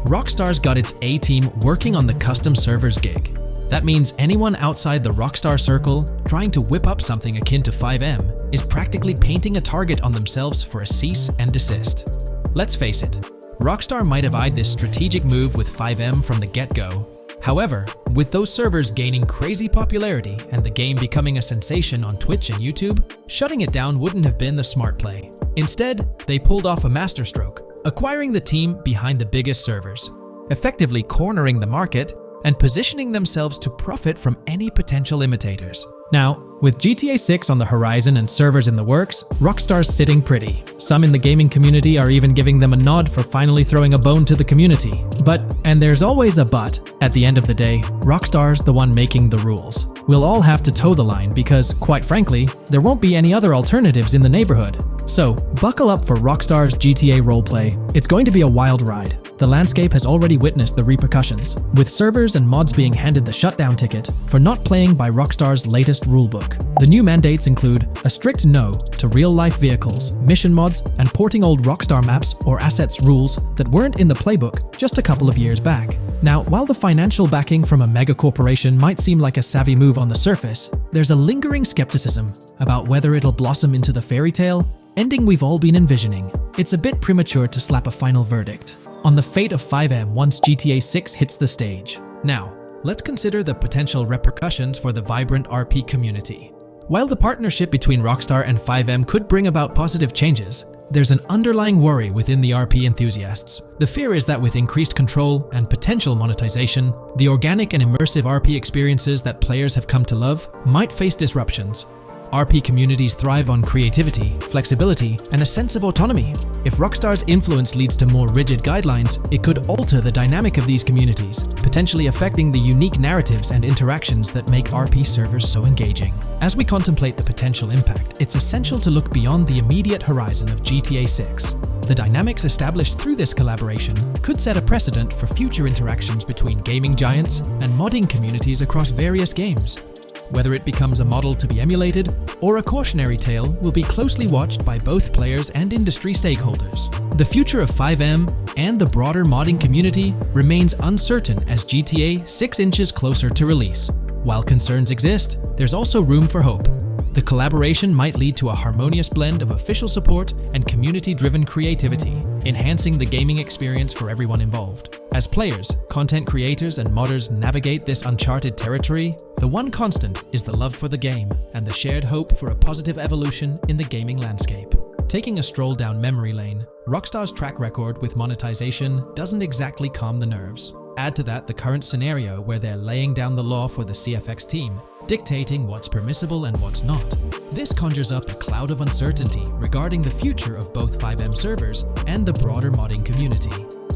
Rockstar's got its A-team working on the custom servers gig. That means anyone outside the Rockstar circle trying to whip up something akin to FiveM is practically painting a target on themselves for a cease and desist. Let's face it, Rockstar might have eyed this strategic move with FiveM from the get-go. However, with those servers gaining crazy popularity and the game becoming a sensation on Twitch and YouTube, shutting it down wouldn't have been the smart play. Instead, they pulled off a masterstroke, acquiring the team behind the biggest servers, effectively cornering the market and positioning themselves to profit from any potential imitators. Now, with GTA 6 on the horizon and servers in the works, Rockstar's sitting pretty. Some in the gaming community are even giving them a nod for finally throwing a bone to the community. But, and there's always a but, at the end of the day, Rockstar's the one making the rules. We'll all have to toe the line because, quite frankly, there won't be any other alternatives in the neighborhood. So, buckle up for Rockstar's GTA roleplay. It's going to be a wild ride. The landscape has already witnessed the repercussions, with servers and mods being handed the shutdown ticket for not playing by Rockstar's latest rulebook. The new mandates include a strict no to real-life vehicles, mission mods, and porting old Rockstar maps or assets rules that weren't in the playbook just a couple of years back. Now, while the financial backing from a mega corporation might seem like a savvy move on the surface, there's a lingering skepticism about whether it'll blossom into the fairy tale ending we've all been envisioning. It's a bit premature to slap a final verdict on the fate of FiveM once GTA 6 hits the stage. Now, let's consider the potential repercussions for the vibrant RP community. While the partnership between Rockstar and FiveM could bring about positive changes, there's an underlying worry within the RP enthusiasts. The fear is that with increased control and potential monetization, the organic and immersive RP experiences that players have come to love might face disruptions. RP communities thrive on creativity, flexibility, and a sense of autonomy. If Rockstar's influence leads to more rigid guidelines, it could alter the dynamic of these communities, potentially affecting the unique narratives and interactions that make RP servers so engaging. As we contemplate the potential impact, it's essential to look beyond the immediate horizon of GTA 6. The dynamics established through this collaboration could set a precedent for future interactions between gaming giants and modding communities across various games. Whether it becomes a model to be emulated or a cautionary tale will be closely watched by both players and industry stakeholders. The future of FiveM and the broader modding community remains uncertain as GTA 6 inches closer to release. While concerns exist, there's also room for hope. The collaboration might lead to a harmonious blend of official support and community-driven creativity, enhancing the gaming experience for everyone involved. As players, content creators, and modders navigate this uncharted territory, the one constant is the love for the game and the shared hope for a positive evolution in the gaming landscape. Taking a stroll down memory lane, Rockstar's track record with monetization doesn't exactly calm the nerves. Add to that the current scenario where they're laying down the law for the CFX team, dictating what's permissible and what's not. This conjures up a cloud of uncertainty regarding the future of both FiveM servers and the broader modding community.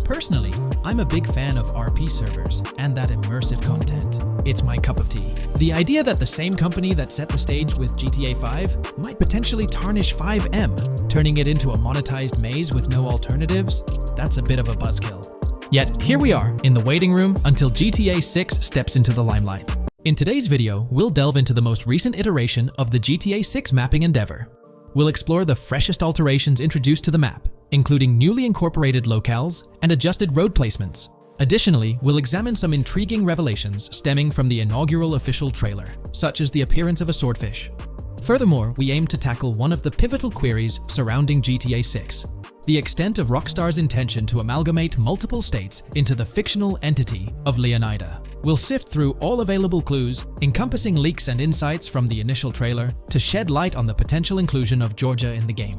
Personally, I'm a big fan of RP servers and that immersive content. It's my cup of tea. The idea that the same company that set the stage with GTA 5 might potentially tarnish FiveM, turning it into a monetized maze with no alternatives, that's a bit of a buzzkill. Yet, here we are, in the waiting room until GTA 6 steps into the limelight. In today's video, we'll delve into the most recent iteration of the GTA 6 mapping endeavor. We'll explore the freshest alterations introduced to the map, including newly incorporated locales and adjusted road placements. Additionally, we'll examine some intriguing revelations stemming from the inaugural official trailer, such as the appearance of a swordfish. Furthermore, we aim to tackle one of the pivotal queries surrounding GTA 6. The extent of Rockstar's intention to amalgamate multiple states into the fictional entity of Leonida. We'll sift through all available clues, encompassing leaks and insights from the initial trailer, to shed light on the potential inclusion of Georgia in the game.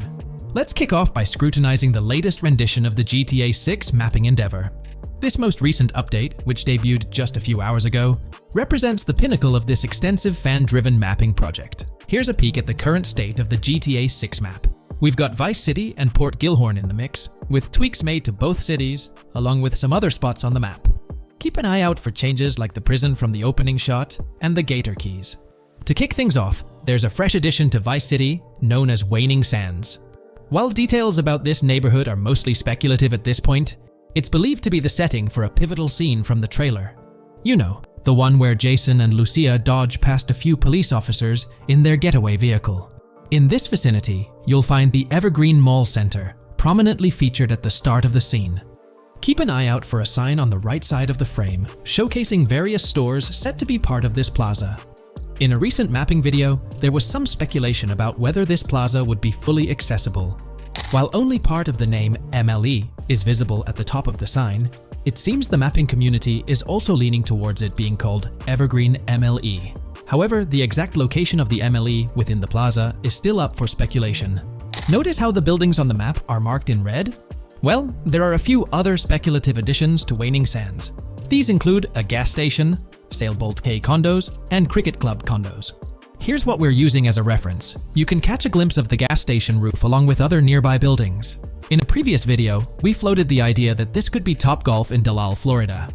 Let's kick off by scrutinizing the latest rendition of the GTA 6 mapping endeavor. This most recent update, which debuted just a few hours ago, represents the pinnacle of this extensive fan-driven mapping project. Here's a peek at the current state of the GTA 6 map. We've got Vice City and Port Gilhorn in the mix, with tweaks made to both cities, along with some other spots on the map. Keep an eye out for changes like the prison from the opening shot and the Gator Keys. To kick things off, there's a fresh addition to Vice City known as Waning Sands. While details about this neighborhood are mostly speculative at this point, it's believed to be the setting for a pivotal scene from the trailer. You know, the one where Jason and Lucia dodge past a few police officers in their getaway vehicle. In this vicinity, you'll find the Evergreen Mall Center, prominently featured at the start of the scene. Keep an eye out for a sign on the right side of the frame, showcasing various stores set to be part of this plaza. In a recent mapping video, there was some speculation about whether this plaza would be fully accessible. While only part of the name MLE is visible at the top of the sign, it seems the mapping community is also leaning towards it being called Evergreen MLE. However, the exact location of the MLE within the plaza is still up for speculation. Notice how the buildings on the map are marked in red? Well, there are a few other speculative additions to Waning Sands. These include a gas station, Sailbolt K condos, and Cricket Club condos. Here's what we're using as a reference. You can catch a glimpse of the gas station roof along with other nearby buildings. In a previous video, we floated the idea that this could be Topgolf in Dalal, Florida.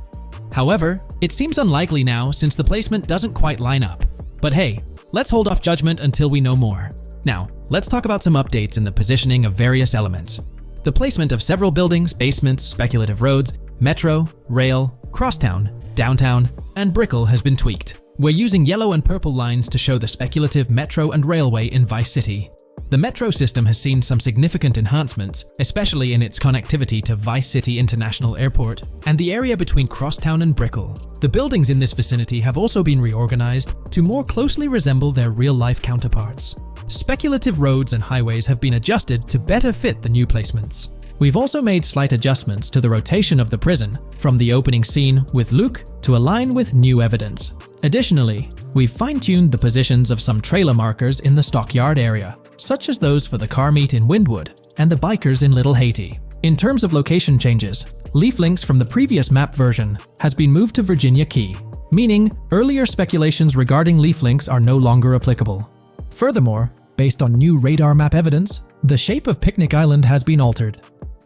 However, it seems unlikely now since the placement doesn't quite line up. But hey, let's hold off judgment until we know more. Now, let's talk about some updates in the positioning of various elements. The placement of several buildings, basements, speculative roads, metro, rail, crosstown, downtown, and Brickell has been tweaked. We're using yellow and purple lines to show the speculative metro and railway in Vice City. The metro system has seen some significant enhancements, especially in its connectivity to Vice City International Airport and the area between Crosstown and Brickell. The buildings in this vicinity have also been reorganized to more closely resemble their real-life counterparts. Speculative roads and highways have been adjusted to better fit the new placements. We've also made slight adjustments to the rotation of the prison from the opening scene with Luke to align with new evidence. Additionally, we've fine-tuned the positions of some trailer markers in the Stockyard area, such as those for the car meet in Windwood and the bikers in Little Haiti. In terms of location changes, Leaf Links from the previous map version has been moved to Virginia Key, meaning earlier speculations regarding Leaf Links are no longer applicable. Furthermore, Based on new radar map evidence, the shape of Picnic Island has been altered.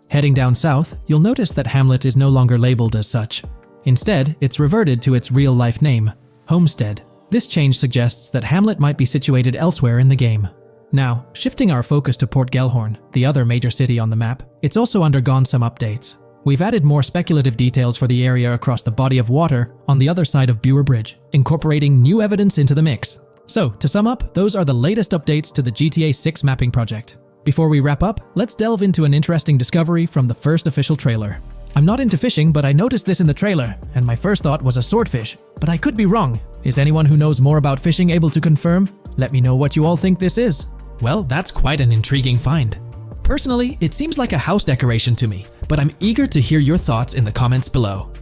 Heading down south, you'll notice that Hamlet is no longer labeled as such. Instead, it's reverted to its real-life name, Homestead. This change suggests that Hamlet might be situated elsewhere in the game. Now, shifting our focus to Port Gellhorn, the other major city on the map, it's also undergone some updates. We've added more speculative details for the area across the body of water on the other side of Bure Bridge, incorporating new evidence into the mix. So, to sum up, those are the latest updates to the GTA 6 mapping project. Before we wrap up, let's delve into an interesting discovery from the first official trailer. I'm not into fishing, but I noticed this in the trailer, and my first thought was a swordfish, but I could be wrong. Is anyone who knows more about fishing able to confirm? Let me know what you all think this is. Well, that's quite an intriguing find. Personally, it seems like a house decoration to me, but I'm eager to hear your thoughts in the comments below.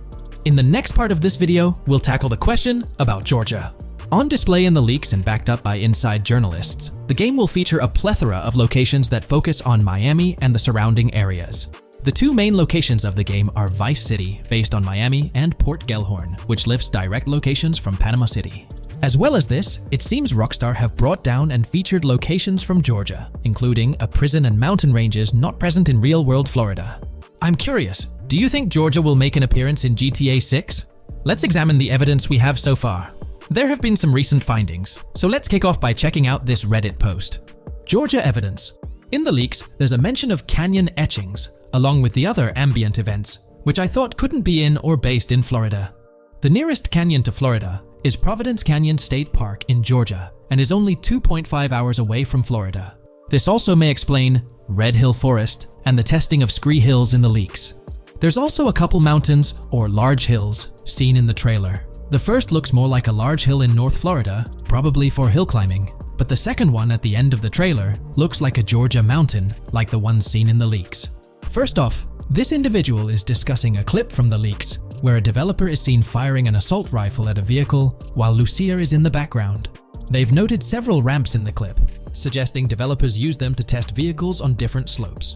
In the next part of this video, we'll tackle the question about Georgia. On display in the leaks and backed up by inside journalists, the game will feature a plethora of locations that focus on Miami and the surrounding areas. The two main locations of the game are Vice City, based on Miami, and Port Gellhorn, which lifts direct locations from Panama City. As well as this, it seems Rockstar have brought down and featured locations from Georgia, including a prison and mountain ranges not present in real-world Florida. I'm curious, do you think Georgia will make an appearance in GTA 6? Let's examine the evidence we have so far. There have been some recent findings, so let's kick off by checking out this Reddit post. Georgia evidence. In the leaks, there's a mention of canyon etchings, along with the other ambient events, which I thought couldn't be in or based in Florida. The nearest canyon to Florida is Providence Canyon State Park in Georgia and is only 2.5 hours away from Florida. This also may explain Red Hill Forest and the testing of Scree Hills in the leaks. There's also a couple mountains or large hills seen in the trailer. The first looks more like a large hill in North Florida, probably for hill climbing, but the second one at the end of the trailer looks like a Georgia mountain like the one seen in the leaks. First off, this individual is discussing a clip from the leaks where a developer is seen firing an assault rifle at a vehicle while Lucia is in the background. They've noted several ramps in the clip, suggesting developers use them to test vehicles on different slopes.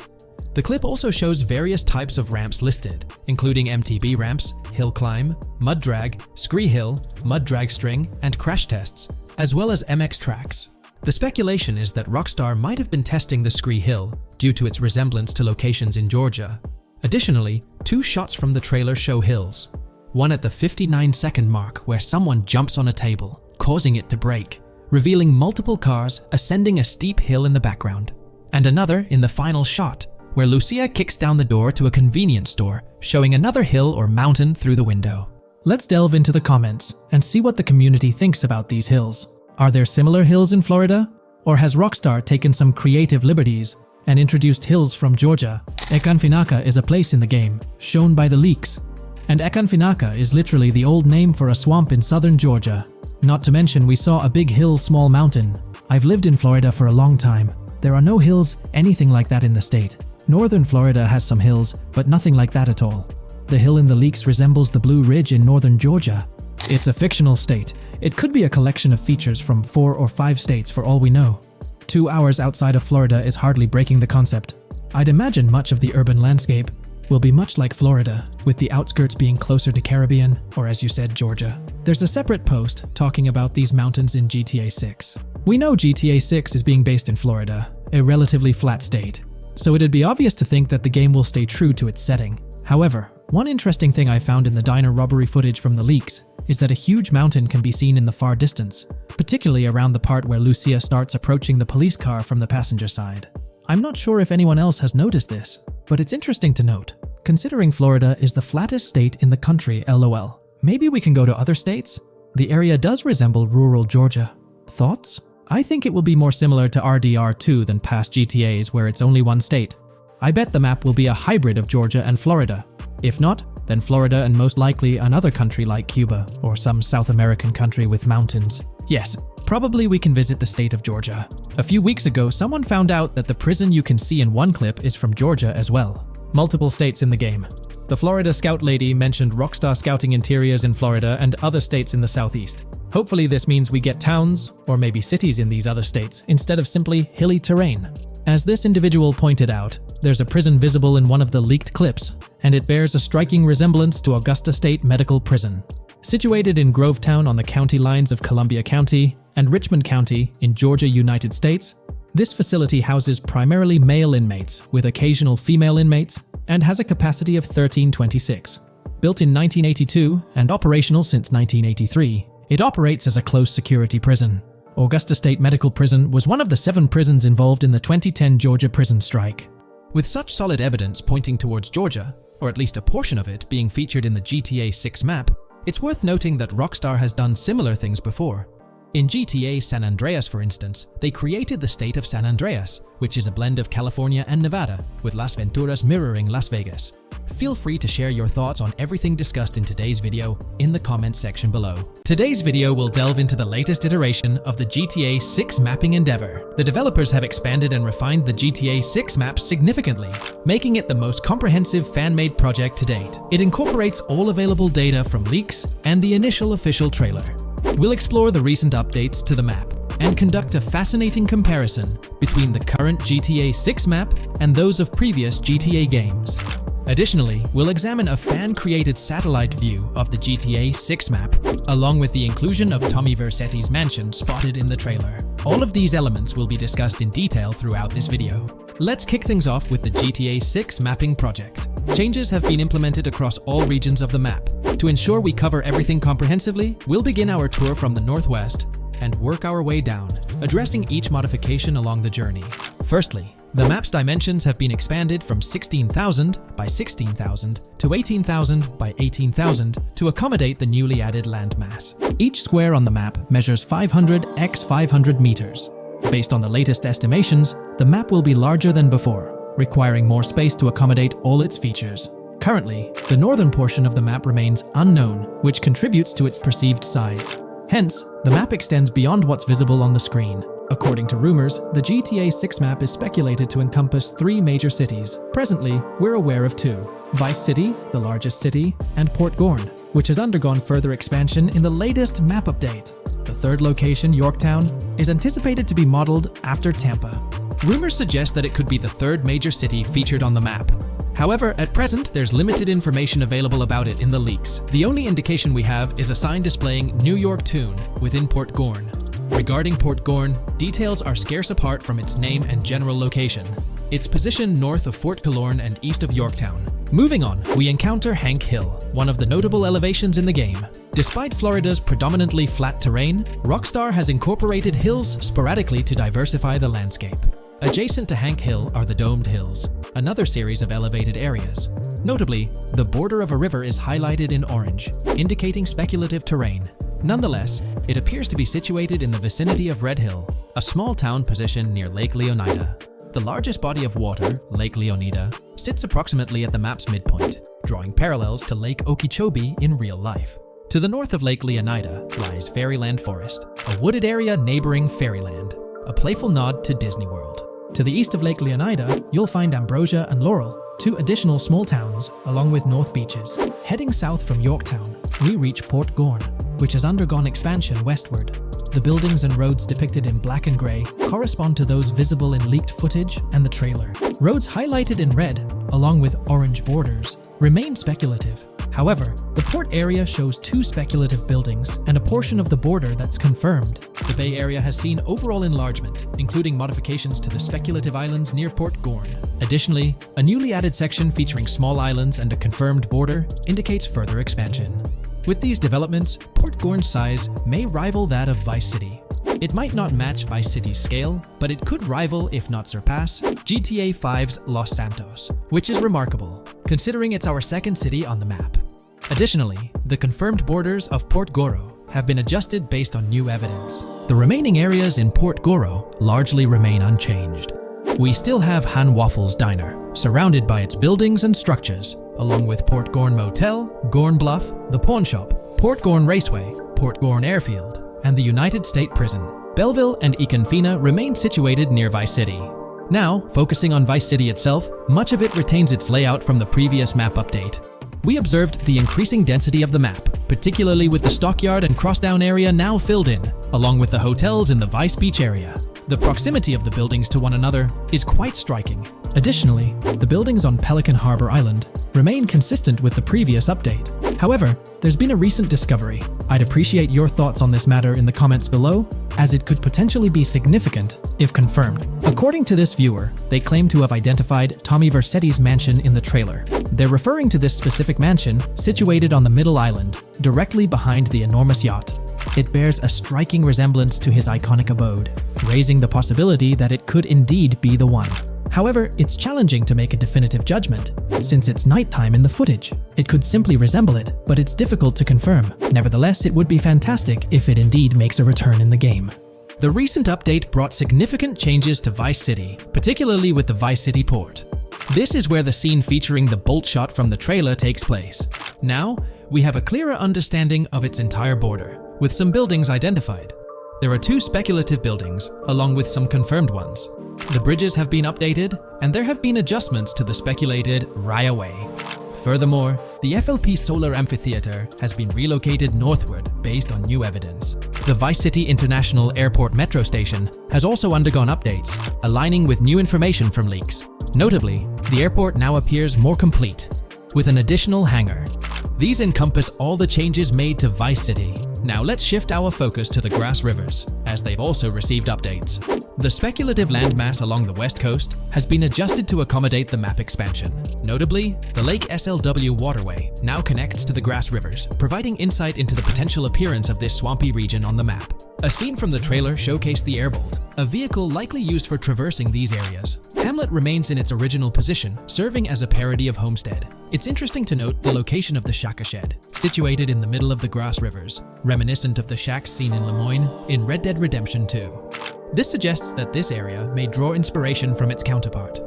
The clip also shows various types of ramps listed, including MTB ramps, hill climb, mud drag, Scree Hill, mud drag string, and crash tests, as well as MX tracks. The speculation is that Rockstar might have been testing the Scree Hill due to its resemblance to locations in Georgia. Additionally, two shots from the trailer show hills. One at the 59-second mark where someone jumps on a table, causing it to break, revealing multiple cars ascending a steep hill in the background. And another in the final shot, where Lucia kicks down the door to a convenience store, showing another hill or mountain through the window. Let's delve into the comments and see what the community thinks about these hills. Are there similar hills in Florida? Or has Rockstar taken some creative liberties and introduced hills from Georgia? Ekanfinaka is a place in the game, shown by the leaks. And Ekanfinaka is literally the old name for a swamp in southern Georgia. Not to mention we saw a big hill, small mountain. I've lived in Florida for a long time. There are no hills, anything like that in the state. Northern Florida has some hills, but nothing like that at all. The hill in the leaks resembles the Blue Ridge in northern Georgia. It's a fictional state. It could be a collection of features from 4 or 5 states for all we know. 2 hours outside of Florida is hardly breaking the concept. I'd imagine much of the urban landscape will be much like Florida, with the outskirts being closer to Caribbean, or as you said, Georgia. There's a separate post talking about these mountains in GTA 6. We know GTA 6 is being based in Florida, a relatively flat state, so it'd be obvious to think that the game will stay true to its setting. However, one interesting thing I found in the diner robbery footage from the leaks is that a huge mountain can be seen in the far distance, particularly around the part where Lucia starts approaching the police car from the passenger side. I'm not sure if anyone else has noticed this, but it's interesting to note, considering Florida is the flattest state in the country, LOL. Maybe we can go to other states? The area does resemble rural Georgia. Thoughts? I think it will be more similar to RDR2 than past GTAs where it's only one state. I bet the map will be a hybrid of Georgia and Florida. If not, then Florida and most likely another country like Cuba or some South American country with mountains. Yes, probably we can visit the state of Georgia. A few weeks ago, someone found out that the prison you can see in one clip is from Georgia as well. Multiple states in the game. The Florida Scout lady mentioned Rockstar scouting interiors in Florida and other states in the southeast. Hopefully this means we get towns, or maybe cities in these other states, instead of simply hilly terrain. As this individual pointed out, there's a prison visible in one of the leaked clips, and it bears a striking resemblance to Augusta State Medical Prison. Situated in Grovetown on the county lines of Columbia County and Richmond County in Georgia, United States, This facility houses primarily male inmates with occasional female inmates and has a capacity of 1326. Built in 1982 and operational since 1983, it operates as a close security prison. Augusta State Medical Prison was one of the 7 prisons involved in the 2010 Georgia prison strike. With such solid evidence pointing towards Georgia, or at least a portion of it being featured in the GTA 6 map, it's worth noting that Rockstar has done similar things before. In GTA San Andreas, for instance, they created the state of San Andreas, which is a blend of California and Nevada, with Las Venturas mirroring Las Vegas. Feel free to share your thoughts on everything discussed in today's video in the comments section below. Today's video will delve into the latest iteration of the GTA 6 mapping endeavor. The developers have expanded and refined the GTA 6 map significantly, making it the most comprehensive fan-made project to date. It incorporates all available data from leaks and the initial official trailer. We'll explore the recent updates to the map and conduct a fascinating comparison between the current GTA 6 map and those of previous GTA games. Additionally, we'll examine a fan-created satellite view of the GTA 6 map, along with the inclusion of Tommy Vercetti's mansion spotted in the trailer. All of these elements will be discussed in detail throughout this video. Let's kick things off with the GTA 6 mapping project. Changes have been implemented across all regions of the map. To ensure we cover everything comprehensively, we'll begin our tour from the northwest and work our way down, addressing each modification along the journey. Firstly, the map's dimensions have been expanded from 16,000 by 16,000 to 18,000 by 18,000 to accommodate the newly added landmass. Each square on the map measures 500 x 500 meters. Based on the latest estimations, the map will be larger than before, requiring more space to accommodate all its features. Currently, the northern portion of the map remains unknown, which contributes to its perceived size. Hence, the map extends beyond what's visible on the screen. According to rumors, the GTA 6 map is speculated to encompass 3 major cities. Presently, we're aware of 2. Vice City, the largest city, and Port Gorn, which has undergone further expansion in the latest map update. The third location, Yorktown, is anticipated to be modeled after Tampa. Rumors suggest that it could be the 3rd major city featured on the map. However, at present, there's limited information available about it in the leaks. The only indication we have is a sign displaying New York Tune within Port Gorn. Regarding Port Gorn, details are scarce apart from its name and general location. It's positioned north of Fort Killorn and east of Yorktown. Moving on, we encounter Hank Hill, one of the notable elevations in the game. Despite Florida's predominantly flat terrain, Rockstar has incorporated hills sporadically to diversify the landscape. Adjacent to Hank Hill are the Domed Hills, another series of elevated areas. Notably, the border of a river is highlighted in orange, indicating speculative terrain. Nonetheless, it appears to be situated in the vicinity of Red Hill, a small town positioned near Lake Leonida. The largest body of water, Lake Leonida, sits approximately at the map's midpoint, drawing parallels to Lake Okeechobee in real life. To the north of Lake Leonida lies Fairyland Forest, a wooded area neighboring Fairyland, a playful nod to Disney World. To the east of Lake Leonida, you'll find Ambrosia and Laurel, 2 additional small towns, along with North Beaches. Heading south from Yorktown, we reach Port Gorn, which has undergone expansion westward. The buildings and roads depicted in black and grey correspond to those visible in leaked footage and the trailer. Roads highlighted in red, along with orange borders, remain speculative. However, the port area shows 2 speculative buildings and a portion of the border that's confirmed. The Bay Area has seen overall enlargement, including modifications to the speculative islands near Port Gorn. Additionally, a newly added section featuring small islands and a confirmed border indicates further expansion. With these developments, Port Gorn's size may rival that of Vice City. It might not match Vice City's scale, but it could rival, if not surpass, GTA 5's Los Santos, which is remarkable, considering it's our 2nd city on the map. Additionally, the confirmed borders of Port Goro have been adjusted based on new evidence. The remaining areas in Port Goro largely remain unchanged. We still have Han Waffles Diner, surrounded by its buildings and structures, along with Port Gorn Motel, Gorn Bluff, the Pawn Shop, Port Gorn Raceway, Port Gorn Airfield, and the United State Prison. Belleville and Econfina remain situated near Vice City. Now, focusing on Vice City itself, much of it retains its layout from the previous map update. We observed the increasing density of the map, particularly with the Stockyard and Crossdown area now filled in, along with the hotels in the Vice Beach area. The proximity of the buildings to one another is quite striking. Additionally, the buildings on Pelican Harbor Island remain consistent with the previous update. However, there's been a recent discovery. I'd appreciate your thoughts on this matter in the comments below, as it could potentially be significant if confirmed. According to this viewer, they claim to have identified Tommy Vercetti's mansion in the trailer. They're referring to this specific mansion situated on the middle island, directly behind the enormous yacht. It bears a striking resemblance to his iconic abode, raising the possibility that it could indeed be the one. However, it's challenging to make a definitive judgment, since it's nighttime in the footage. It could simply resemble it, but it's difficult to confirm. Nevertheless, it would be fantastic if it indeed makes a return in the game. The recent update brought significant changes to Vice City, particularly with the Vice City port. This is where the scene featuring the bolt shot from the trailer takes place. Now, we have a clearer understanding of its entire border, with some buildings identified. There are 2 speculative buildings, along with some confirmed ones. The bridges have been updated, and there have been adjustments to the speculated Raya Way. Furthermore, the FLP Solar Amphitheater has been relocated northward based on new evidence. The Vice City International Airport metro station has also undergone updates, aligning with new information from leaks. Notably, the airport now appears more complete, with an additional hangar. These encompass all the changes made to Vice City. Now let's shift our focus to the Grass Rivers, as they've also received updates. The speculative landmass along the west coast has been adjusted to accommodate the map expansion. Notably, the Lake SLW waterway now connects to the Grass Rivers, providing insight into the potential appearance of this swampy region on the map. A scene from the trailer showcased the Airbolt, a vehicle likely used for traversing these areas. Hamlet remains in its original position, serving as a parody of Homestead. It's interesting to note the location of the Shaka Shed, situated in the middle of the Grass Rivers, reminiscent of the shacks seen in Lemoyne in Red Dead Redemption 2. This suggests that this area may draw inspiration from its counterpart.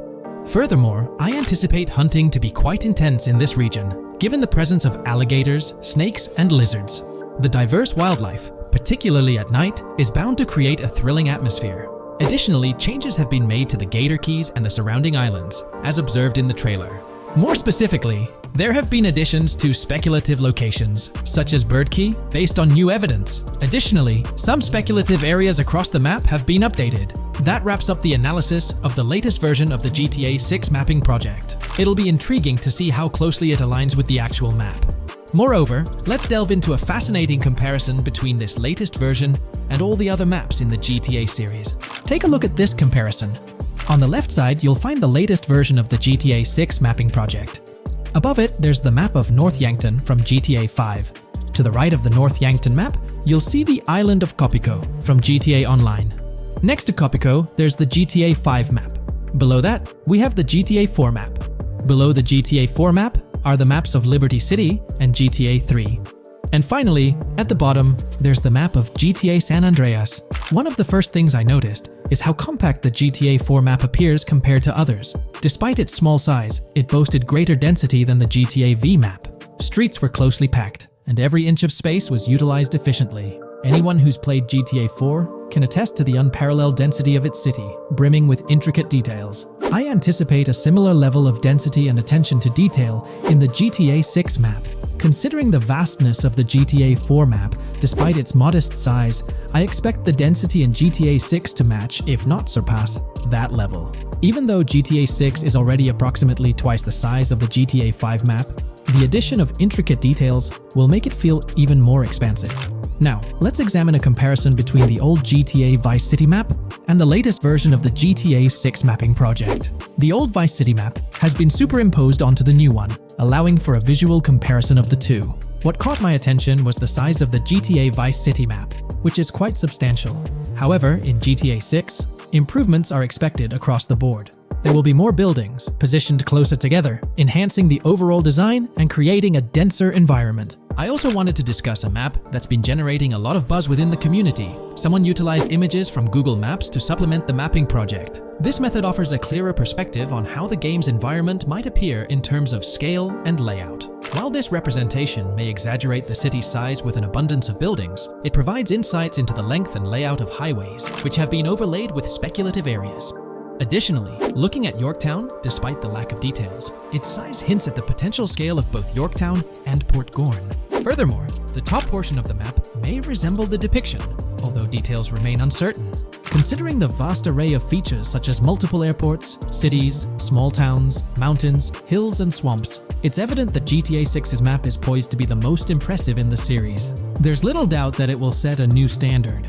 Furthermore, I anticipate hunting to be quite intense in this region, given the presence of alligators, snakes, and lizards. The diverse wildlife, particularly at night, is bound to create a thrilling atmosphere. Additionally, changes have been made to the Gator Keys and the surrounding islands, as observed in the trailer. More specifically, there have been additions to speculative locations, such as Bird Key, based on new evidence. Additionally, some speculative areas across the map have been updated. That wraps up the analysis of the latest version of the GTA 6 mapping project. It'll be intriguing to see how closely it aligns with the actual map. Moreover, let's delve into a fascinating comparison between this latest version and all the other maps in the GTA series. Take a look at this comparison. On the left side, you'll find the latest version of the GTA 6 mapping project. Above it, there's the map of North Yankton from GTA 5. To the right of the North Yankton map, you'll see the island of Copico from GTA Online. Next to Copico, there's the GTA 5 map. Below that, we have the GTA 4 map. Below the GTA 4 map are the maps of Liberty City and GTA 3. And finally, at the bottom, there's the map of GTA San Andreas. One of the first things I noticed is how compact the GTA 4 map appears compared to others. Despite its small size, it boasted greater density than the GTA V map. Streets were closely packed, and every inch of space was utilized efficiently. Anyone who's played GTA 4 can attest to the unparalleled density of its city, brimming with intricate details. I anticipate a similar level of density and attention to detail in the GTA 6 map. Considering the vastness of the GTA 4 map, despite its modest size, I expect the density in GTA 6 to match, if not surpass, that level. Even though GTA 6 is already approximately twice the size of the GTA 5 map, the addition of intricate details will make it feel even more expansive. Now, let's examine a comparison between the old GTA Vice City map and the latest version of the GTA 6 mapping project. The old Vice City map has been superimposed onto the new one, allowing for a visual comparison of the two. What caught my attention was the size of the GTA Vice City map, which is quite substantial. However, in GTA 6, improvements are expected across the board. There will be more buildings, positioned closer together, enhancing the overall design and creating a denser environment. I also wanted to discuss a map that's been generating a lot of buzz within the community. Someone utilized images from Google Maps to supplement the mapping project. This method offers a clearer perspective on how the game's environment might appear in terms of scale and layout. While this representation may exaggerate the city's size with an abundance of buildings, it provides insights into the length and layout of highways, which have been overlaid with speculative areas. Additionally, looking at Yorktown, despite the lack of details, its size hints at the potential scale of both Yorktown and Port Gorn. Furthermore, the top portion of the map may resemble the depiction, although details remain uncertain. Considering the vast array of features such as multiple airports, cities, small towns, mountains, hills, and swamps, it's evident that GTA 6's map is poised to be the most impressive in the series. There's little doubt that it will set a new standard.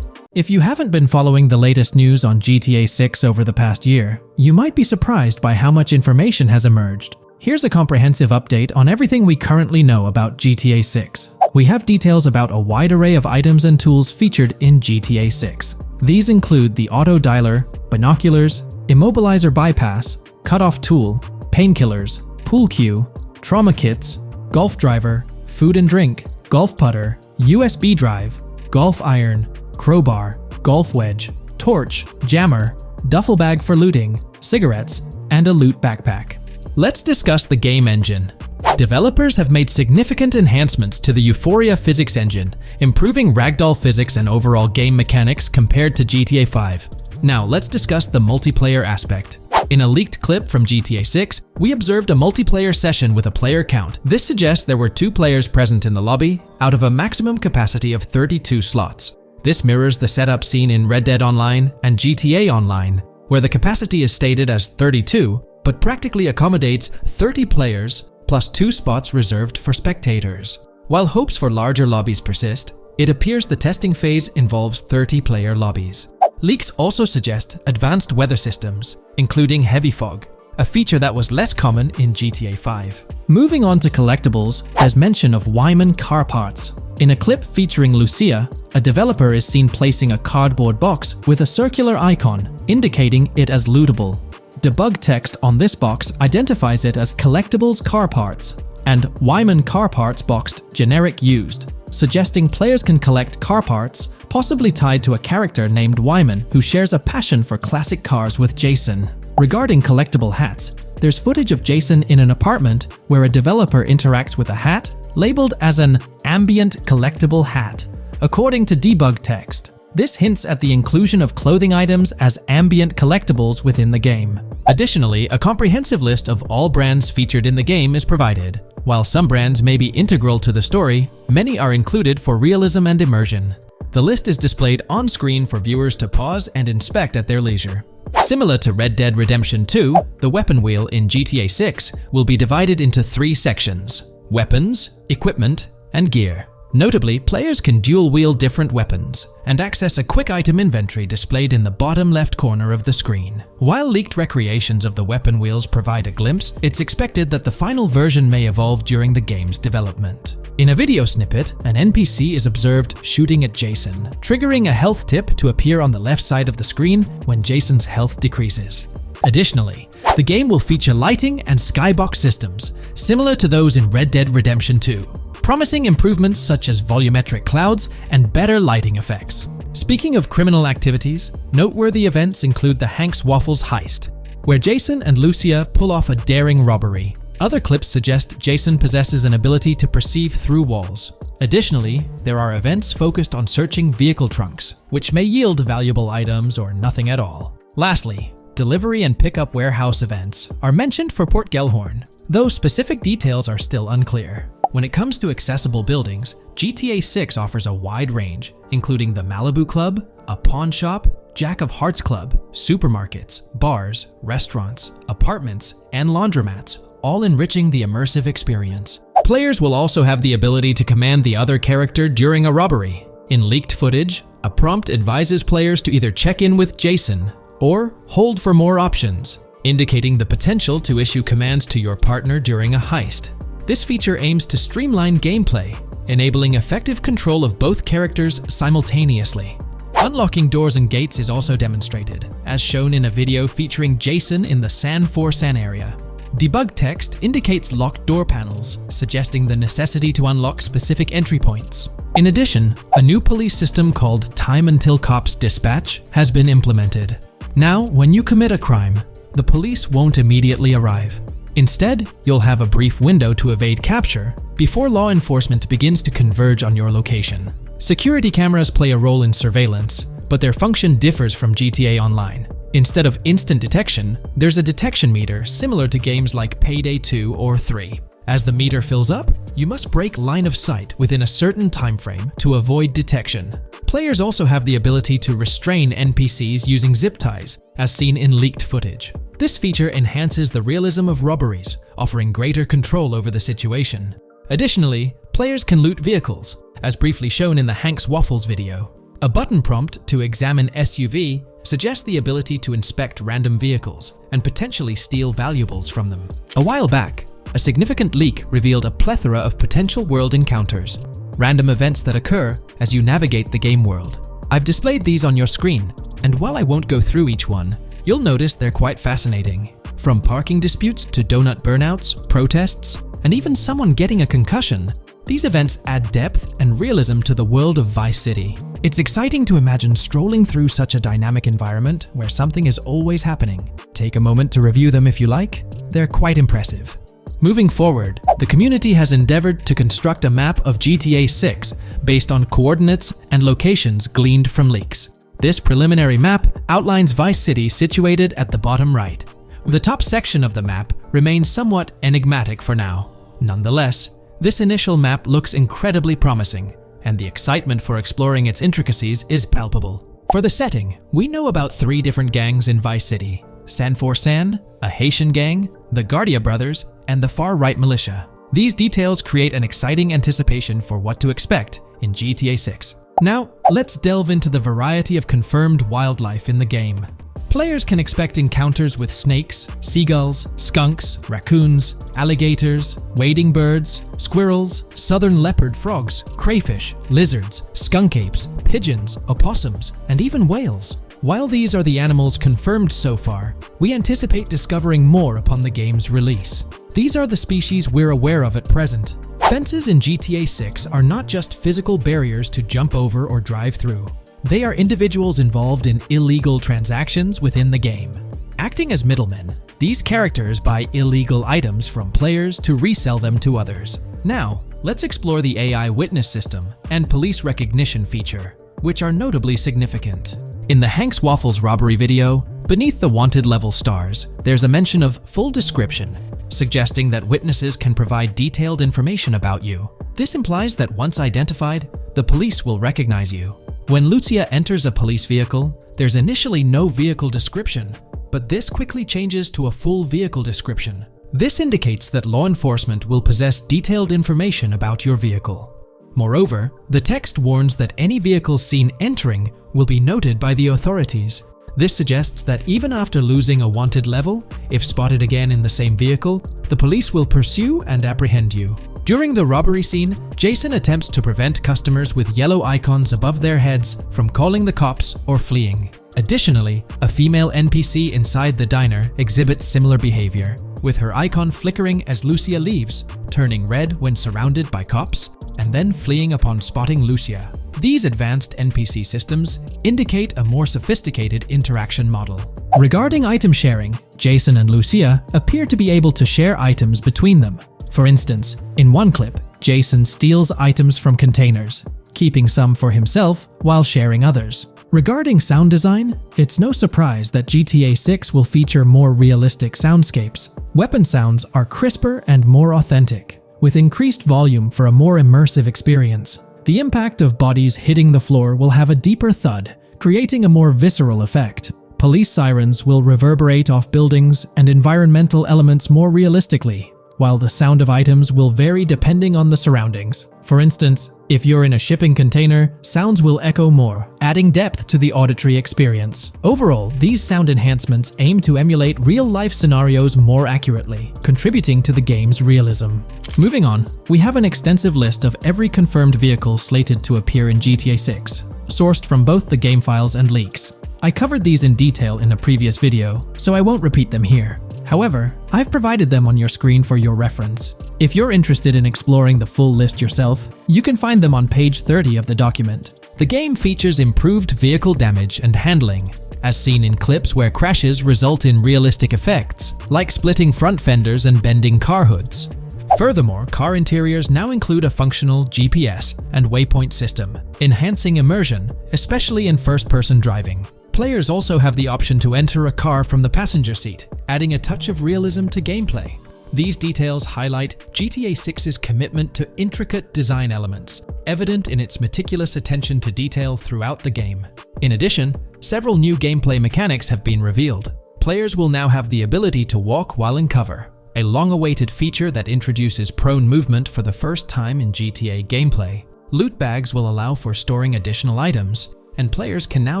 If you haven't been following the latest news on GTA 6 over the past year, you might be surprised by how much information has emerged. Here's a comprehensive update on everything we currently know about GTA 6. We have details about a wide array of items and tools featured in GTA 6. These include the auto dialer, binoculars, immobilizer bypass, cutoff tool, painkillers, pool cue, trauma kits, golf driver, food and drink, golf putter, USB drive, golf iron, crowbar, golf wedge, torch, jammer, duffel bag for looting, cigarettes, and a loot backpack. Let's discuss the game engine. Developers have made significant enhancements to the Euphoria physics engine, improving ragdoll physics and overall game mechanics compared to GTA 5. Now let's discuss the multiplayer aspect. In a leaked clip from GTA 6, we observed a multiplayer session with a player count. This suggests there were 2 players present in the lobby, out of a maximum capacity of 32 slots. This mirrors the setup seen in Red Dead Online and GTA Online, where the capacity is stated as 32, but practically accommodates 30 players plus 2 spots reserved for spectators. While hopes for larger lobbies persist, it appears the testing phase involves 30-player lobbies. Leaks also suggest advanced weather systems, including heavy fog, a feature that was less common in GTA 5. Moving on to collectibles, there's mention of Wyman car parts. In a clip featuring Lucia, a developer is seen placing a cardboard box with a circular icon, indicating it as lootable. Debug text on this box identifies it as Collectibles Car Parts and Wyman Car Parts boxed Generic Used, suggesting players can collect car parts, possibly tied to a character named Wyman who shares a passion for classic cars with Jason. Regarding collectible hats, there's footage of Jason in an apartment where a developer interacts with a hat labeled as an ambient collectible hat. According to debug text, this hints at the inclusion of clothing items as ambient collectibles within the game. Additionally, a comprehensive list of all brands featured in the game is provided. While some brands may be integral to the story, many are included for realism and immersion. The list is displayed on screen for viewers to pause and inspect at their leisure. Similar to Red Dead Redemption 2, the weapon wheel in GTA 6 will be divided into 3 sections: weapons, equipment, and gear. Notably, players can dual-wield different weapons and access a quick item inventory displayed in the bottom left corner of the screen. While leaked recreations of the weapon wheels provide a glimpse, it's expected that the final version may evolve during the game's development. In a video snippet, an NPC is observed shooting at Jason, triggering a health tip to appear on the left side of the screen when Jason's health decreases. Additionally, the game will feature lighting and skybox systems, similar to those in Red Dead Redemption 2. Promising improvements such as volumetric clouds and better lighting effects. Speaking of criminal activities, noteworthy events include the Hank's Waffles heist, where Jason and Lucia pull off a daring robbery. Other clips suggest Jason possesses an ability to perceive through walls. Additionally, there are events focused on searching vehicle trunks, which may yield valuable items or nothing at all. Lastly, delivery and pickup warehouse events are mentioned for Port Gellhorn, though specific details are still unclear. When it comes to accessible buildings, GTA 6 offers a wide range, including the Malibu Club, a pawn shop, Jack of Hearts Club, supermarkets, bars, restaurants, apartments, and laundromats, all enriching the immersive experience. Players will also have the ability to command the other character during a robbery. In leaked footage, a prompt advises players to either check in with Jason or hold for more options, indicating the potential to issue commands to your partner during a heist. This feature aims to streamline gameplay, enabling effective control of both characters simultaneously. Unlocking doors and gates is also demonstrated, as shown in a video featuring Jason in the San Forsan area. Debug text indicates locked door panels, suggesting the necessity to unlock specific entry points. In addition, a new police system called Time Until Cops Dispatch has been implemented. Now, when you commit a crime, the police won't immediately arrive. Instead, you'll have a brief window to evade capture before law enforcement begins to converge on your location. Security cameras play a role in surveillance, but their function differs from GTA Online. Instead of instant detection, there's a detection meter similar to games like Payday 2 or 3. As the meter fills up, you must break line of sight within a certain time frame to avoid detection. Players also have the ability to restrain NPCs using zip ties, as seen in leaked footage. This feature enhances the realism of robberies, offering greater control over the situation. Additionally, players can loot vehicles, as briefly shown in the Hank's Waffles video. A button prompt to examine SUV suggests the ability to inspect random vehicles and potentially steal valuables from them. A while back, a significant leak revealed a plethora of potential world encounters, random events that occur as you navigate the game world. I've displayed these on your screen, and while I won't go through each one, you'll notice they're quite fascinating. From parking disputes to donut burnouts, protests, and even someone getting a concussion, these events add depth and realism to the world of Vice City. It's exciting to imagine strolling through such a dynamic environment where something is always happening. Take a moment to review them if you like. They're quite impressive. Moving forward, the community has endeavored to construct a map of GTA 6 based on coordinates and locations gleaned from leaks. This preliminary map outlines Vice City situated at the bottom right. The top section of the map remains somewhat enigmatic for now. Nonetheless, this initial map looks incredibly promising, and the excitement for exploring its intricacies is palpable. For the setting, we know about 3 different gangs in Vice City: San4San, a Haitian gang, the Guardia Brothers, and the far-right militia. These details create an exciting anticipation for what to expect in GTA 6. Now, let's delve into the variety of confirmed wildlife in the game. Players can expect encounters with snakes, seagulls, skunks, raccoons, alligators, wading birds, squirrels, southern leopard frogs, crayfish, lizards, skunk apes, pigeons, opossums, and even whales. While these are the animals confirmed so far, we anticipate discovering more upon the game's release. These are the species we're aware of at present. Fences in GTA 6 are not just physical barriers to jump over or drive through. They are individuals involved in illegal transactions within the game. Acting as middlemen, these characters buy illegal items from players to resell them to others. Now, let's explore the AI witness system and police recognition feature, which are notably significant. In the Hank's Waffles robbery video, beneath the wanted level stars, there's a mention of full description, suggesting that witnesses can provide detailed information about you. This implies that once identified, the police will recognize you. When Lucia enters a police vehicle, there's initially no vehicle description, but this quickly changes to a full vehicle description. This indicates that law enforcement will possess detailed information about your vehicle. Moreover, the text warns that any vehicle seen entering will be noted by the authorities. This suggests that even after losing a wanted level, if spotted again in the same vehicle, the police will pursue and apprehend you. During the robbery scene, Jason attempts to prevent customers with yellow icons above their heads from calling the cops or fleeing. Additionally, a female NPC inside the diner exhibits similar behavior, with her icon flickering as Lucia leaves, turning red when surrounded by cops, and then fleeing upon spotting Lucia. These advanced NPC systems indicate a more sophisticated interaction model. Regarding item sharing, Jason and Lucia appear to be able to share items between them. For instance, in one clip, Jason steals items from containers, keeping some for himself while sharing others. Regarding sound design, it's no surprise that GTA 6 will feature more realistic soundscapes. Weapon sounds are crisper and more authentic, with increased volume for a more immersive experience. The impact of bodies hitting the floor will have a deeper thud, creating a more visceral effect. Police sirens will reverberate off buildings and environmental elements more realistically, while the sound of items will vary depending on the surroundings. For instance, if you're in a shipping container, sounds will echo more, adding depth to the auditory experience. Overall, these sound enhancements aim to emulate real-life scenarios more accurately, contributing to the game's realism. Moving on, we have an extensive list of every confirmed vehicle slated to appear in GTA 6, sourced from both the game files and leaks. I covered these in detail in a previous video, so I won't repeat them here. However, I've provided them on your screen for your reference. If you're interested in exploring the full list yourself, you can find them on page 30 of the document. The game features improved vehicle damage and handling, as seen in clips where crashes result in realistic effects, like splitting front fenders and bending car hoods. Furthermore, car interiors now include a functional GPS and waypoint system, enhancing immersion, especially in first-person driving. Players also have the option to enter a car from the passenger seat, adding a touch of realism to gameplay. These details highlight GTA 6's commitment to intricate design elements, evident in its meticulous attention to detail throughout the game. In addition, several new gameplay mechanics have been revealed. Players will now have the ability to walk while in cover, a long-awaited feature that introduces prone movement for the first time in GTA gameplay. Loot bags will allow for storing additional items, and players can now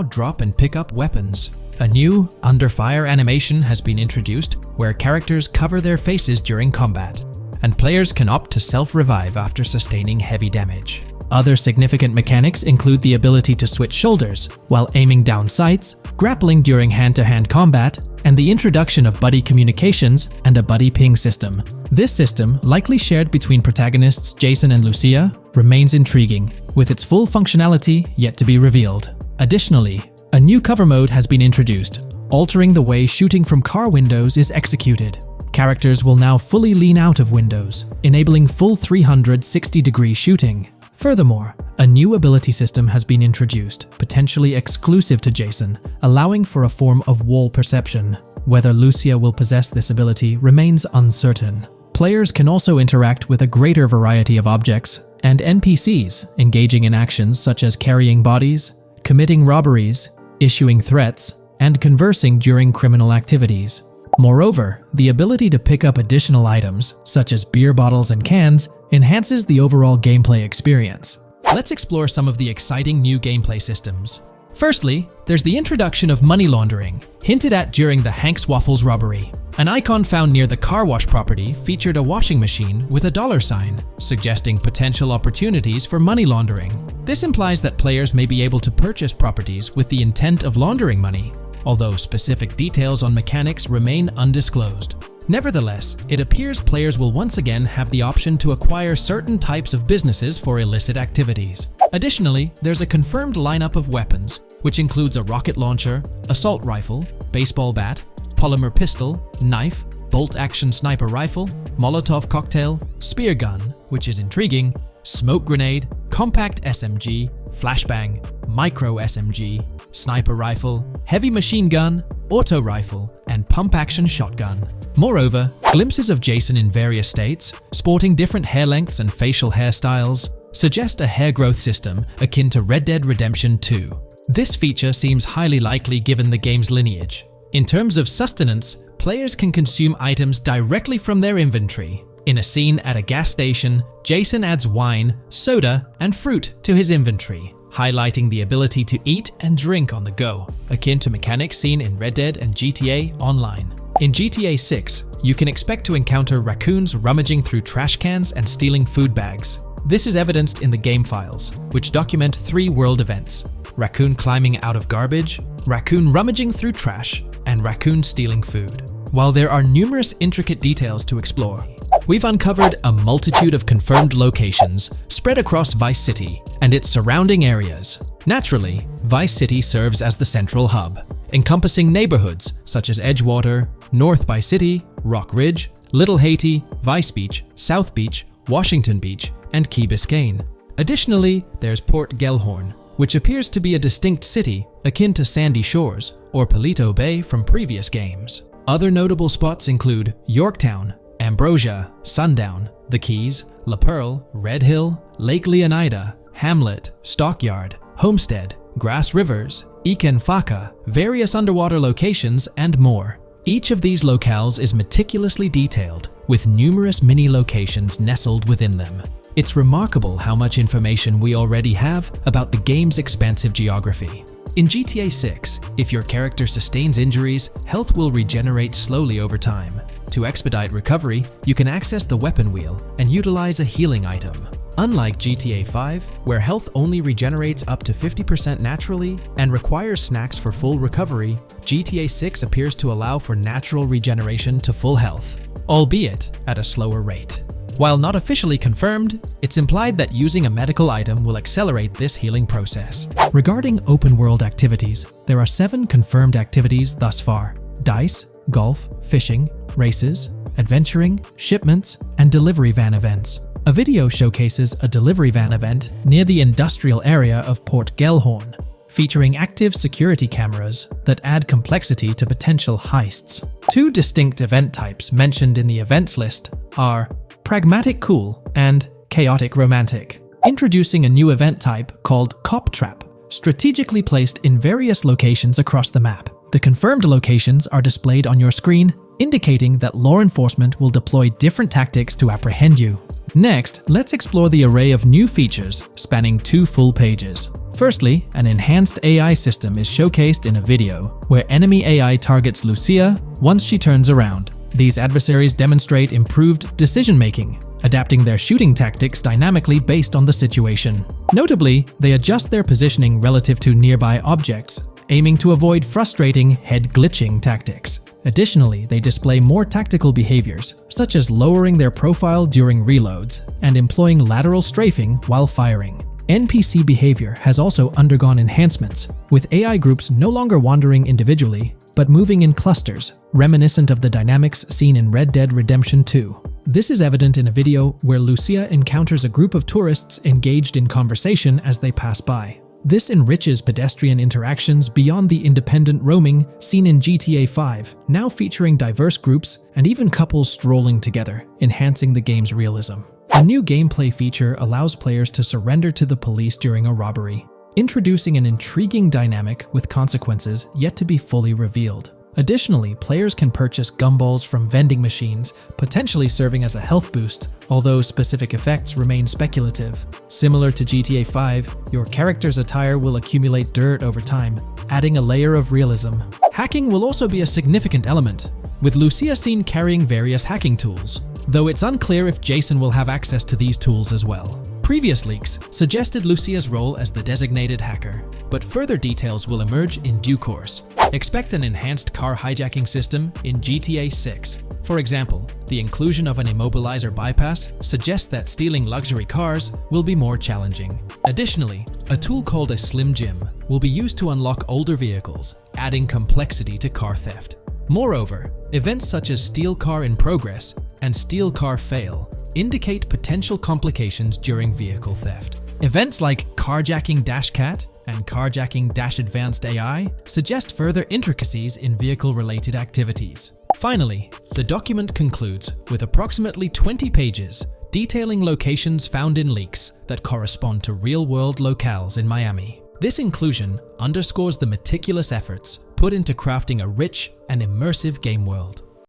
drop and pick up weapons. A new under fire animation has been introduced where characters cover their faces during combat, and players can opt to self-revive after sustaining heavy damage. Other significant mechanics include the ability to switch shoulders while aiming down sights, grappling during hand-to-hand combat, and the introduction of buddy communications and a buddy ping system. This system, likely shared between protagonists Jason and Lucia, remains intriguing, with its full functionality yet to be revealed. Additionally, a new cover mode has been introduced, altering the way shooting from car windows is executed. Characters will now fully lean out of windows, enabling full 360-degree shooting. Furthermore, a new ability system has been introduced, potentially exclusive to Jason, allowing for a form of wall perception. Whether Lucia will possess this ability remains uncertain. Players can also interact with a greater variety of objects and NPCs, engaging in actions such as carrying bodies, committing robberies, issuing threats, and conversing during criminal activities. Moreover, the ability to pick up additional items, such as beer bottles and cans, enhances the overall gameplay experience. Let's explore some of the exciting new gameplay systems. Firstly, there's the introduction of money laundering, hinted at during the Hank's Waffles robbery. An icon found near the car wash property featured a washing machine with a dollar sign, suggesting potential opportunities for money laundering. This implies that players may be able to purchase properties with the intent of laundering money, although specific details on mechanics remain undisclosed. Nevertheless, it appears players will once again have the option to acquire certain types of businesses for illicit activities. Additionally, there's a confirmed lineup of weapons, which includes a rocket launcher, assault rifle, baseball bat, polymer pistol, knife, bolt-action sniper rifle, Molotov cocktail, spear gun, which is intriguing, smoke grenade, compact SMG, flashbang, micro SMG, sniper rifle, heavy machine gun, auto rifle, and pump-action shotgun. Moreover, glimpses of Jason in various states, sporting different hair lengths and facial hairstyles, suggest a hair growth system akin to Red Dead Redemption 2. This feature seems highly likely given the game's lineage. In terms of sustenance, players can consume items directly from their inventory. In a scene at a gas station, Jason adds wine, soda, and fruit to his inventory, highlighting the ability to eat and drink on the go, akin to mechanics seen in Red Dead and GTA Online. In GTA 6, you can expect to encounter raccoons rummaging through trash cans and stealing food bags. This is evidenced in the game files, which document 3 world events: raccoon climbing out of garbage, raccoon rummaging through trash, and raccoon stealing food. While there are numerous intricate details to explore, we've uncovered a multitude of confirmed locations spread across Vice City and its surrounding areas. Naturally, Vice City serves as the central hub, encompassing neighborhoods such as Edgewater, North Vice City, Rock Ridge, Little Haiti, Vice Beach, South Beach, Washington Beach, and Key Biscayne. Additionally, there's Port Gellhorn, which appears to be a distinct city akin to Sandy Shores or Paleto Bay from previous games. Other notable spots include Yorktown, Ambrosia, Sundown, The Keys, La Pearl, Red Hill, Lake Leonida, Hamlet, Stockyard, Homestead, Grass Rivers, Ikenfaka, various underwater locations, and more. Each of these locales is meticulously detailed, with numerous mini locations nestled within them. It's remarkable how much information we already have about the game's expansive geography. In GTA 6, if your character sustains injuries, health will regenerate slowly over time. To expedite recovery, you can access the weapon wheel and utilize a healing item. Unlike GTA 5, where health only regenerates up to 50% naturally and requires snacks for full recovery, GTA 6 appears to allow for natural regeneration to full health, albeit at a slower rate. While not officially confirmed, it's implied that using a medical item will accelerate this healing process. Regarding open-world activities, there are 7 confirmed activities thus far: dice, golf, fishing, races, adventuring, shipments, and delivery van events. A video showcases a delivery van event near the industrial area of Port Gellhorn, featuring active security cameras that add complexity to potential heists. Two distinct event types mentioned in the events list are Pragmatic Cool and Chaotic Romantic. Introducing a new event type called Cop Trap, strategically placed in various locations across the map. The confirmed locations are displayed on your screen, indicating that law enforcement will deploy different tactics to apprehend you. Next, let's explore the array of new features spanning 2 full pages. Firstly, an enhanced AI system is showcased in a video, where enemy AI targets Lucia once she turns around. These adversaries demonstrate improved decision-making, adapting their shooting tactics dynamically based on the situation. Notably, they adjust their positioning relative to nearby objects, aiming to avoid frustrating head-glitching tactics. Additionally, they display more tactical behaviors, such as lowering their profile during reloads and employing lateral strafing while firing. NPC behavior has also undergone enhancements, with AI groups no longer wandering individually, but moving in clusters, reminiscent of the dynamics seen in Red Dead Redemption 2. This is evident in a video where Lucia encounters a group of tourists engaged in conversation as they pass by. This enriches pedestrian interactions beyond the independent roaming seen in GTA 5, now featuring diverse groups and even couples strolling together, enhancing the game's realism. A new gameplay feature allows players to surrender to the police during a robbery, introducing an intriguing dynamic with consequences yet to be fully revealed. Additionally, players can purchase gumballs from vending machines, potentially serving as a health boost, although specific effects remain speculative. Similar to GTA 5, your character's attire will accumulate dirt over time, adding a layer of realism. Hacking will also be a significant element, with Lucia seen carrying various hacking tools, though it's unclear if Jason will have access to these tools as well. Previous leaks suggested Lucia's role as the designated hacker, but further details will emerge in due course. Expect an enhanced car hijacking system in GTA 6. For example, the inclusion of an immobilizer bypass suggests that stealing luxury cars will be more challenging. Additionally, a tool called a Slim Jim will be used to unlock older vehicles, adding complexity to car theft. Moreover, events such as Steal Car in Progress and Steal Car Fail indicate potential complications during vehicle theft. Events like Carjacking Cat and Carjacking Advanced AI suggest further intricacies in vehicle-related activities. Finally, the document concludes with approximately 20 pages detailing locations found in leaks that correspond to real-world locales in Miami. This inclusion underscores the meticulous efforts put into crafting a rich and immersive game world.